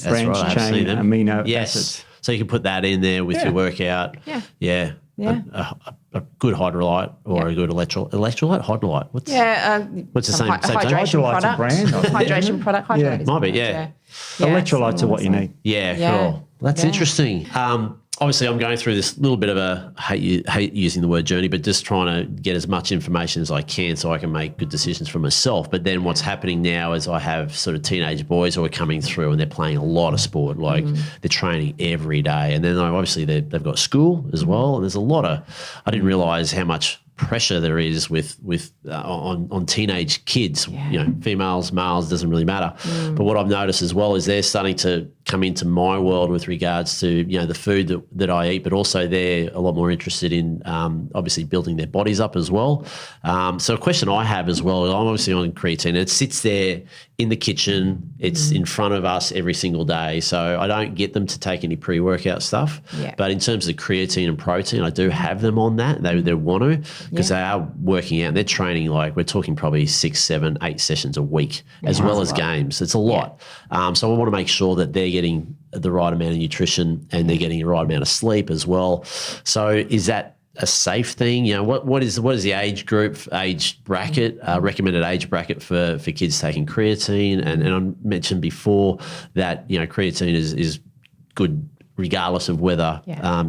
[SPEAKER 1] branched chain amino acids.
[SPEAKER 2] So you can put that in there with your workout.
[SPEAKER 3] Yeah.
[SPEAKER 2] A good hydrolyte or a good electrolyte. Hydrolyte. What's the same?
[SPEAKER 1] Hydrolyte's a brand.
[SPEAKER 3] Hydration product. Hydrolyte
[SPEAKER 2] might be. Yeah.
[SPEAKER 1] Electrolytes are what you need.
[SPEAKER 2] Yeah. Cool. That's interesting. Obviously, I'm going through this little bit of a hate using the word journey, but just trying to get as much information as I can so I can make good decisions for myself. But then what's happening now is I have sort of teenage boys who are coming through and they're playing a lot of sport, like they're training every day. And then obviously they've got school as well. And there's a lot of, I didn't realise how much pressure there is on teenage kids, females, males, doesn't really matter. But what I've noticed as well is they're starting to come into my world with regards to, the food that I eat, but also they're a lot more interested in obviously building their bodies up as well. So a question I have as well, I'm obviously on creatine. It sits there in the kitchen. It's in front of us every single day. So I don't get them to take any pre-workout stuff. Yeah. But in terms of creatine and protein, I do have them on that. They want to because they are working out. They're training we're talking probably 6, 7, 8 sessions a week as well as games. It's a lot. So I want to make sure that they're getting the right amount of nutrition and they're getting the right amount of sleep as well. So is that a safe thing? What is the age bracket, recommended age bracket for kids taking creatine? And I mentioned before that, creatine is good regardless of whether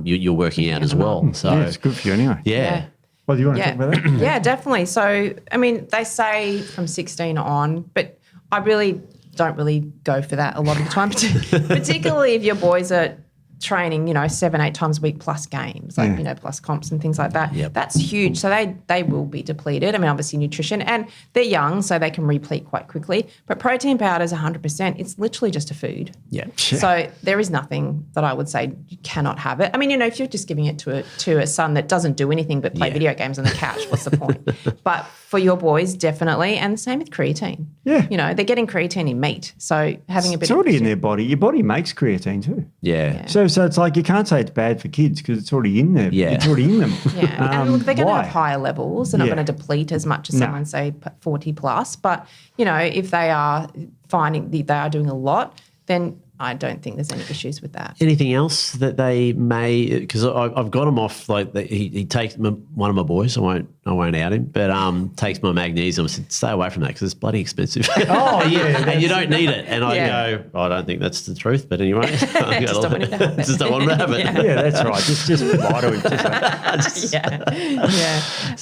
[SPEAKER 2] you're working out as well. So
[SPEAKER 1] it's good for you anyway.
[SPEAKER 2] Yeah.
[SPEAKER 1] Well, do you want to talk about that?
[SPEAKER 3] Yeah, definitely. So, they say from 16 on, but I really don't really go for that a lot of the time, particularly if your boys are training, 7, 8 times a week plus games, plus comps and things like that. Yep. That's huge. So they will be depleted. Obviously nutrition, and they're young, so they can replete quite quickly. But protein powder is 100%. It's literally just a food.
[SPEAKER 2] Yeah.
[SPEAKER 3] So there is nothing that I would say you cannot have it. If you're just giving it to a son that doesn't do anything but play video games on the couch, what's the point? But for your boys, definitely. And the same with creatine.
[SPEAKER 1] Yeah.
[SPEAKER 3] They're getting creatine in meat. So having a bit
[SPEAKER 1] it's already in their body. Your body makes creatine too.
[SPEAKER 2] Yeah.
[SPEAKER 1] So it's like you can't say it's bad for kids because it's already in there.
[SPEAKER 2] Yeah.
[SPEAKER 1] It's already in them.
[SPEAKER 3] Yeah. And look, they're going to have higher levels. They're not going to deplete as much as someone, say, 40 plus. But, if they are finding they are doing a lot, then I don't think there's any issues with that.
[SPEAKER 2] Anything else that they may? Because I've got him off. He takes one of my boys. I won't out him, but takes my magnesium. I said, stay away from that because it's bloody expensive.
[SPEAKER 1] Oh yeah,
[SPEAKER 2] and you don't need it. And I go, I don't think that's the truth. But anyway,
[SPEAKER 3] just don't want it to happen.
[SPEAKER 2] Just don't want it to happen.
[SPEAKER 1] Yeah, that's right. Just lie to him.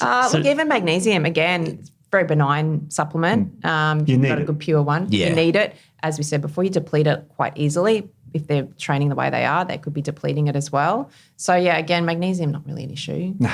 [SPEAKER 3] Yeah. Look, even magnesium again. Very benign supplement. You've got a good pure one.
[SPEAKER 2] Yeah.
[SPEAKER 3] You need it. As we said before, you deplete it quite easily. If they're training the way they are, they could be depleting it as well. So, again, magnesium, not really an issue.
[SPEAKER 1] No.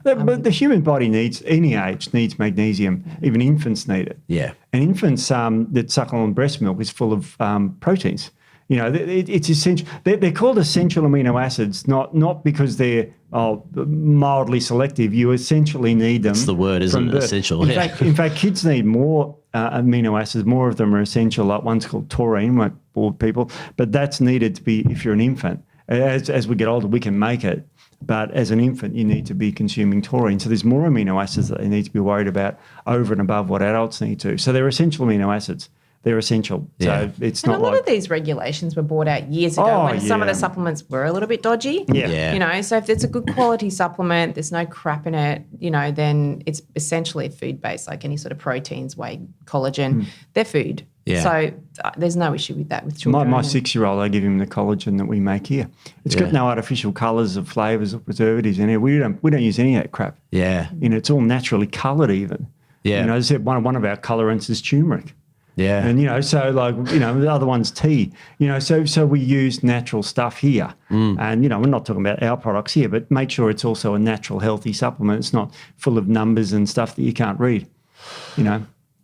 [SPEAKER 1] But the human body any age needs magnesium. Even infants need it.
[SPEAKER 2] Yeah.
[SPEAKER 1] And infants that suckle on breast milk is full of proteins. It's essential. They're called essential amino acids, not because they're mildly selective. You essentially need them.
[SPEAKER 2] That's the word, isn't it? Essential.
[SPEAKER 1] In fact, kids need more amino acids. More of them are essential. Like one's called taurine, won't bore people, but that's needed to be if you're an infant. As we get older, we can make it. But as an infant, you need to be consuming taurine. So there's more amino acids that they need to be worried about over and above what adults need to. So they're essential amino acids. They're essential.
[SPEAKER 2] Yeah.
[SPEAKER 1] So it's
[SPEAKER 3] and
[SPEAKER 1] not
[SPEAKER 3] a lot
[SPEAKER 1] like
[SPEAKER 3] of these regulations were brought out years ago when some of the supplements were a little bit dodgy.
[SPEAKER 1] Yeah.
[SPEAKER 3] So if it's a good quality supplement, there's no crap in it, then it's essentially food-based, like any sort of proteins, whey, collagen. They're food.
[SPEAKER 2] Yeah.
[SPEAKER 3] So there's no issue with that with children.
[SPEAKER 1] My 6-year-old, I give him the collagen that we make here. It's got no artificial colours or flavours or preservatives in it. We don't use any of that crap.
[SPEAKER 2] Yeah.
[SPEAKER 1] It's all naturally coloured even.
[SPEAKER 2] Yeah.
[SPEAKER 1] As I said, one of our colorants is turmeric.
[SPEAKER 2] Yeah.
[SPEAKER 1] And, so the other one's tea, so we use natural stuff here. And, we're not talking about our products here, but make sure it's also a natural, healthy supplement. It's not full of numbers and stuff that you can't read,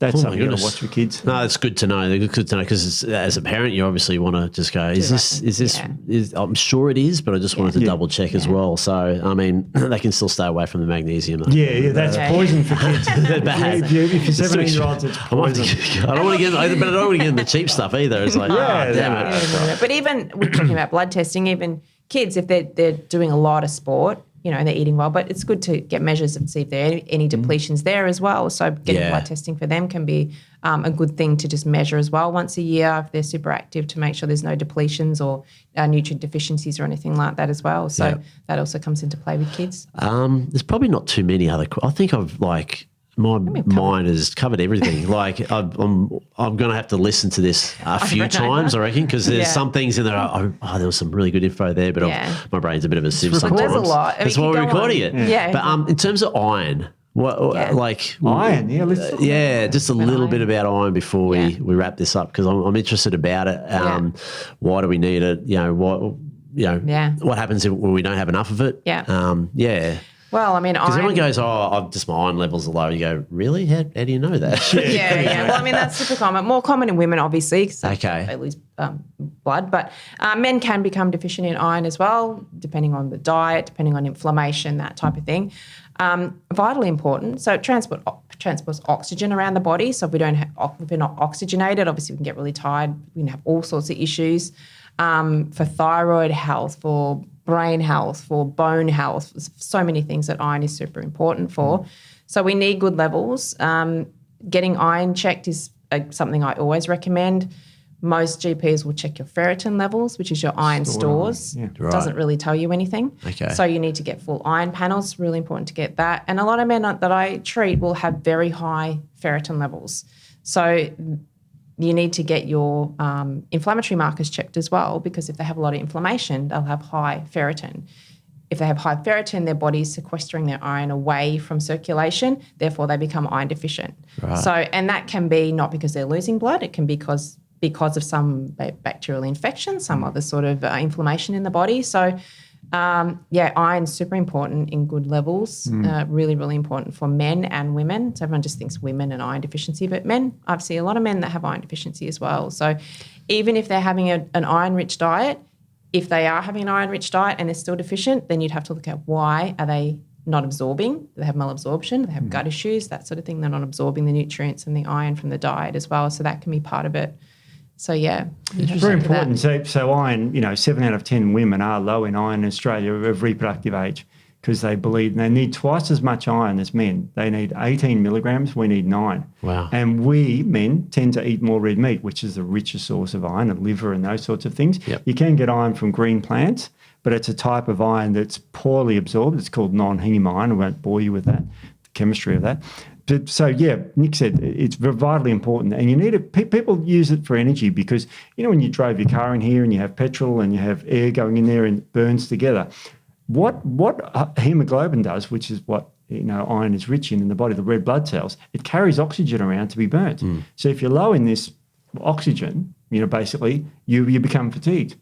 [SPEAKER 1] That's something you got to watch with kids.
[SPEAKER 2] No, it's good to know. It's good to know because as a parent, you obviously want to just go, is this? I'm sure it is, but I just wanted to double check as well. So, I mean, they can still stay away from the magnesium.
[SPEAKER 1] Yeah, that's poison for kids. If you're 17-year-olds, it's poison.
[SPEAKER 2] I don't want to get in the cheap stuff either. It's like, damn it.
[SPEAKER 3] But even we're talking about blood testing, even kids, if they're doing a lot of sport, they're eating well, but it's good to get measures and see if there are any depletions there as well. So getting blood testing for them can be a good thing to just measure as well once a year if they're super active to make sure there's no depletions or nutrient deficiencies or anything like that as well. So that also comes into play with kids.
[SPEAKER 2] There's probably not too many other. I think I've my mind has covered everything. I'm going to have to listen to this a few times, I reckon, because there's some things in there. There was some really good info there, but my brain's a bit of a sieve sometimes.
[SPEAKER 3] There's a lot.
[SPEAKER 2] That's why we're recording it.
[SPEAKER 3] Yeah.
[SPEAKER 2] But in terms of iron,
[SPEAKER 1] iron? Yeah,
[SPEAKER 2] just a little bit about iron before we wrap this up because I'm interested about it. Why do we need it? What happens when we don't have enough of it?
[SPEAKER 3] Well, I mean,
[SPEAKER 2] because everyone goes, just my iron levels are low. You go, really? How do you know that?
[SPEAKER 3] Well, I mean, that's super common. More common in women, obviously, because they lose blood. But men can become deficient in iron as well, depending on the diet, depending on inflammation, that type of thing. Vitally important. So it transports oxygen around the body. So if we're not oxygenated, obviously we can get really tired. We can have all sorts of issues for thyroid health, for brain health, for bone health, so many things that iron is super important for. So we need good levels. Getting iron checked is something I always recommend. Most GPs will check your ferritin levels, which is your iron stores. It doesn't really tell you anything.
[SPEAKER 2] Okay.
[SPEAKER 3] So you need to get full iron panels, really important to get that. And a lot of men that I treat will have very high ferritin levels. So you need to get your inflammatory markers checked as well because if they have a lot of inflammation, they'll have high ferritin. If they have high ferritin, their body's sequestering their iron away from circulation, therefore they become iron deficient.
[SPEAKER 2] Right.
[SPEAKER 3] So, and that can be not because they're losing blood, it can be because of some bacterial infection, some other sort of inflammation in the body. So, iron's super important in good levels, really, really important for men and women. So everyone just thinks women and iron deficiency, but men, I've seen a lot of men that have iron deficiency as well. So even if they're having an iron-rich diet, if they are having an iron-rich diet and they're still deficient, then you'd have to look at why are they not absorbing? Do they have malabsorption? Do they have gut issues? That sort of thing. They're not absorbing the nutrients and the iron from the diet as well. So that can be part of it. So,
[SPEAKER 1] it's very important. So iron, 7 out of 10 women are low in iron in Australia of reproductive age because they believe they need twice as much iron as men. They need 18 milligrams. We need 9.
[SPEAKER 2] Wow.
[SPEAKER 1] And we, men, tend to eat more red meat, which is the richest source of iron, and liver and those sorts of things.
[SPEAKER 2] Yep.
[SPEAKER 1] You can get iron from green plants, but it's a type of iron that's poorly absorbed. It's called non-heme iron. I won't bore you with that, the chemistry of that. So, Nick said it's vitally important and you need it. People use it for energy because, when you drove your car in here and you have petrol and you have air going in there and it burns together, what hemoglobin does, which is what, iron is rich in the body, the red blood cells, it carries oxygen around to be burnt. So if you're low in this oxygen, basically you become fatigued.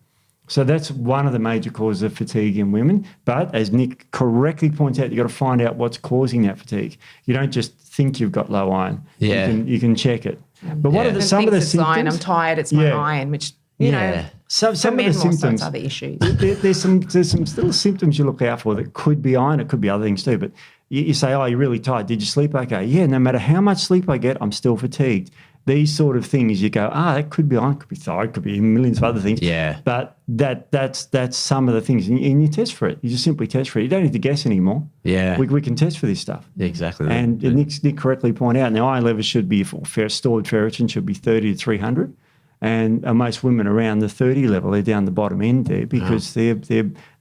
[SPEAKER 1] So that's one of the major causes of fatigue in women. But as Nick correctly points out, you've got to find out what's causing that fatigue. You don't just think you've got low iron.
[SPEAKER 2] Yeah.
[SPEAKER 1] You can check it. But what are some of the symptoms?
[SPEAKER 3] Iron, I'm tired, it's my iron, which you know,
[SPEAKER 1] some
[SPEAKER 3] for
[SPEAKER 1] of
[SPEAKER 3] men
[SPEAKER 1] the
[SPEAKER 3] more so it's
[SPEAKER 1] symptoms,
[SPEAKER 3] other issues.
[SPEAKER 1] there's some little symptoms you look out for that could be iron. It could be other things too. But you say, oh, you're really tired. Did you sleep okay? Yeah, no matter how much sleep I get, I'm still fatigued. These sort of things, you go, that could be iron, could be thyroid, could be millions of other things.
[SPEAKER 2] Yeah.
[SPEAKER 1] But that's some of the things. And you test for it. You just simply test for it. You don't need to guess anymore.
[SPEAKER 2] Yeah.
[SPEAKER 1] We can test for this stuff.
[SPEAKER 2] Exactly.
[SPEAKER 1] And Nick correctly pointed out, now iron levels should be, stored ferritin should be 30 to 300. And most women around the 30 level, they're down the bottom end there because they're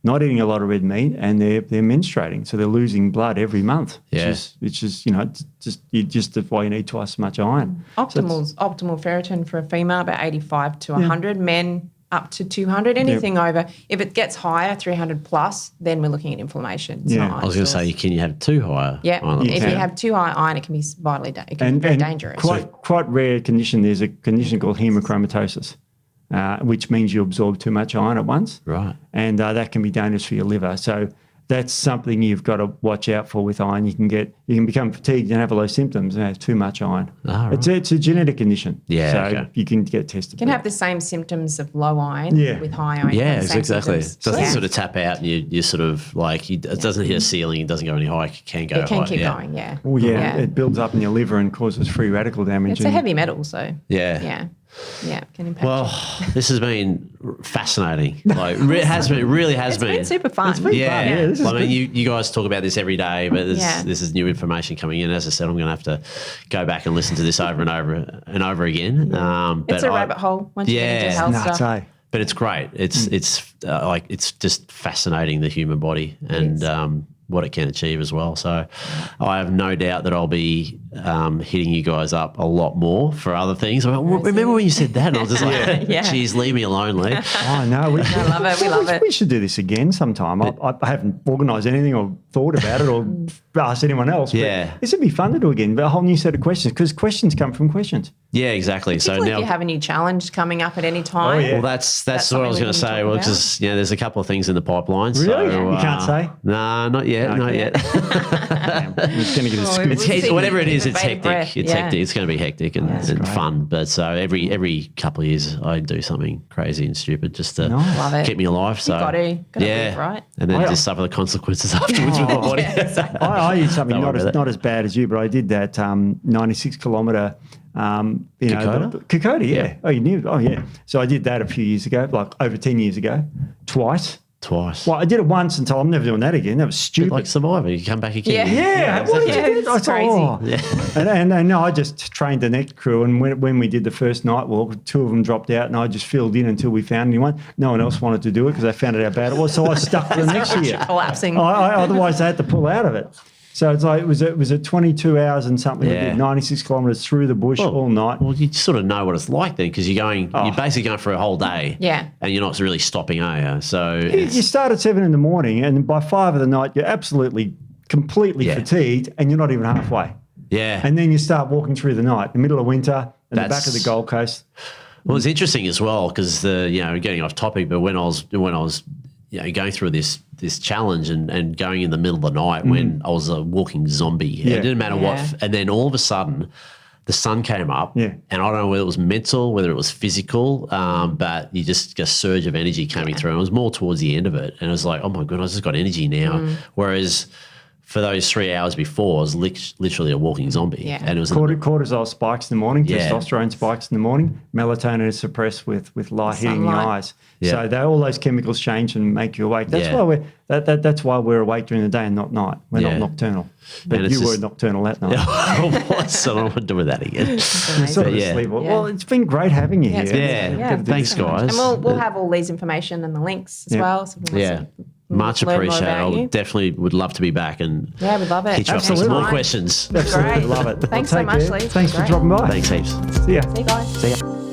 [SPEAKER 1] not eating a lot of red meat and they're menstruating, so they're losing blood every month.
[SPEAKER 2] Yeah.
[SPEAKER 1] Which is just why you need twice as much iron.
[SPEAKER 3] Optimal ferritin for a female about 85 to 100. Men up to 200. Anything over, if it gets higher, 300 plus, then we're looking at inflammation. It's not iron
[SPEAKER 2] I was going to
[SPEAKER 3] stores.
[SPEAKER 2] say, can you have too high?
[SPEAKER 3] Yeah,
[SPEAKER 2] iron levels?
[SPEAKER 3] if you have too high iron, it can be vitally it can be very dangerous.
[SPEAKER 1] Quite rare condition. There's a condition called hemochromatosis, which means you absorb too much iron at once.
[SPEAKER 2] Right.
[SPEAKER 1] And that can be dangerous for your liver. So that's something you've got to watch out for with iron. You can become fatigued and have a lot of symptoms and have too much iron.
[SPEAKER 2] Right.
[SPEAKER 1] It's a genetic condition.
[SPEAKER 2] Yeah,
[SPEAKER 1] So
[SPEAKER 2] okay.
[SPEAKER 1] you can get tested.
[SPEAKER 3] You can have the same symptoms of low iron with high iron.
[SPEAKER 2] Yeah,
[SPEAKER 3] Same
[SPEAKER 2] exactly.
[SPEAKER 3] symptoms.
[SPEAKER 2] Doesn't sort of tap out and you sort of like, it doesn't hit a ceiling, it doesn't go any higher, it can go
[SPEAKER 3] It can
[SPEAKER 2] high.
[SPEAKER 3] keep going, yeah.
[SPEAKER 1] Oh, yeah. It builds up in your liver and causes free radical damage.
[SPEAKER 3] It's a heavy metal, so
[SPEAKER 2] Yeah.
[SPEAKER 3] yeah, it can impact.
[SPEAKER 2] Well, this has been fascinating. Like, it has been. It really has
[SPEAKER 3] it's been super fun.
[SPEAKER 1] It's been fun. Yeah, this is
[SPEAKER 2] I mean,
[SPEAKER 1] good.
[SPEAKER 2] you guys talk about this every day, but this is new information coming in. As I said, I'm going to have to go back and listen to this over and over and over again. But
[SPEAKER 3] It's a rabbit hole once you get into health stuff.
[SPEAKER 2] But it's great. It's just fascinating, the human body and what it can achieve as well. So I have no doubt that I'll be hitting you guys up a lot more for other things. Remember when you said that? And I was just like, geez, leave me alone, Lee.
[SPEAKER 1] Oh, no.
[SPEAKER 3] I love it. We love it.
[SPEAKER 1] We should do this again sometime. I haven't organised anything or thought about it or asked anyone else. But this would be fun to do again, but a whole new set of questions because questions come from questions.
[SPEAKER 2] Yeah, exactly. So
[SPEAKER 3] Particularly
[SPEAKER 2] now
[SPEAKER 3] if you have a new challenge coming up at any time.
[SPEAKER 1] Oh, yeah.
[SPEAKER 2] Well, that's what I was going to say. Well, because there's a couple of things in the pipeline.
[SPEAKER 1] Really?
[SPEAKER 2] So,
[SPEAKER 1] You can't say?
[SPEAKER 2] No, not yet. Not yet.
[SPEAKER 1] It's going to get a scoop.
[SPEAKER 2] Whatever it is, it's
[SPEAKER 3] Bated
[SPEAKER 2] hectic.
[SPEAKER 3] breath,
[SPEAKER 2] It's hectic. It's going to be hectic and fun. But so every couple of years, I do something crazy and stupid just to
[SPEAKER 3] Love it.
[SPEAKER 2] keep me alive. So
[SPEAKER 3] You've got to live, right?
[SPEAKER 2] And then just suffer the consequences afterwards with my body.
[SPEAKER 1] I did something not as bad as you, but I did that 96 kilometre. Kokoda, yeah. Oh, you knew? Oh, yeah. So I did that a few years ago, like over 10 years ago, twice. Well, I did it once until I'm never doing that again. That was stupid.
[SPEAKER 2] Like Survivor, you come back again.
[SPEAKER 3] It's crazy.
[SPEAKER 1] And no, I just trained the next crew, and when we did the first night walk, two of them dropped out, and I just filled in until we found anyone. No one else wanted to do it because they found out how bad it was, so I stuck for the next year.
[SPEAKER 3] Collapsing.
[SPEAKER 1] Otherwise, they had to pull out of it. So it's like it was a 22 hours and something. We did 96 kilometres through the bush all night.
[SPEAKER 2] Well, you sort of know what it's like then because you're basically going for a whole day.
[SPEAKER 3] Yeah.
[SPEAKER 2] And you're not really stopping, are you? So
[SPEAKER 1] you start at 7 a.m, and by 5 of the night, you're absolutely, completely fatigued, and you're not even halfway.
[SPEAKER 2] Yeah.
[SPEAKER 1] And then you start walking through the night, the middle of winter, in the back of the Gold Coast.
[SPEAKER 2] Well, it's interesting as well because getting off topic, but when I was going through this challenge and going in the middle of the night when I was a walking zombie. It didn't matter what. And then all of a sudden, the sun came up. Yeah. And I don't know whether it was mental, whether it was physical, but you just a surge of energy coming through. And it was more towards the end of it. And it was like, oh, my goodness, I just got energy now. Whereas for those 3 hours before, I was literally a walking zombie. Yeah. And it was
[SPEAKER 1] cortisol spikes in the morning, testosterone spikes in the morning, melatonin is suppressed with light hitting the eyes. Yeah. So all those chemicals change and make you awake. That's why that's why we're awake during the day and not night. We're not nocturnal. But you were nocturnal that night.
[SPEAKER 2] So I don't want to do that again.
[SPEAKER 1] Well, it's been great having you here.
[SPEAKER 2] Yeah. Thanks, guys.
[SPEAKER 3] And we'll have all these information and the links as well. So
[SPEAKER 2] much appreciated. I definitely would love to be back and
[SPEAKER 3] we'd love it.
[SPEAKER 2] Hit you up with some more questions.
[SPEAKER 1] Absolutely love it.
[SPEAKER 3] Thanks so much, Lee.
[SPEAKER 1] Thanks for dropping by.
[SPEAKER 2] Thanks heaps.
[SPEAKER 1] See ya.
[SPEAKER 3] See you guys.
[SPEAKER 2] See ya.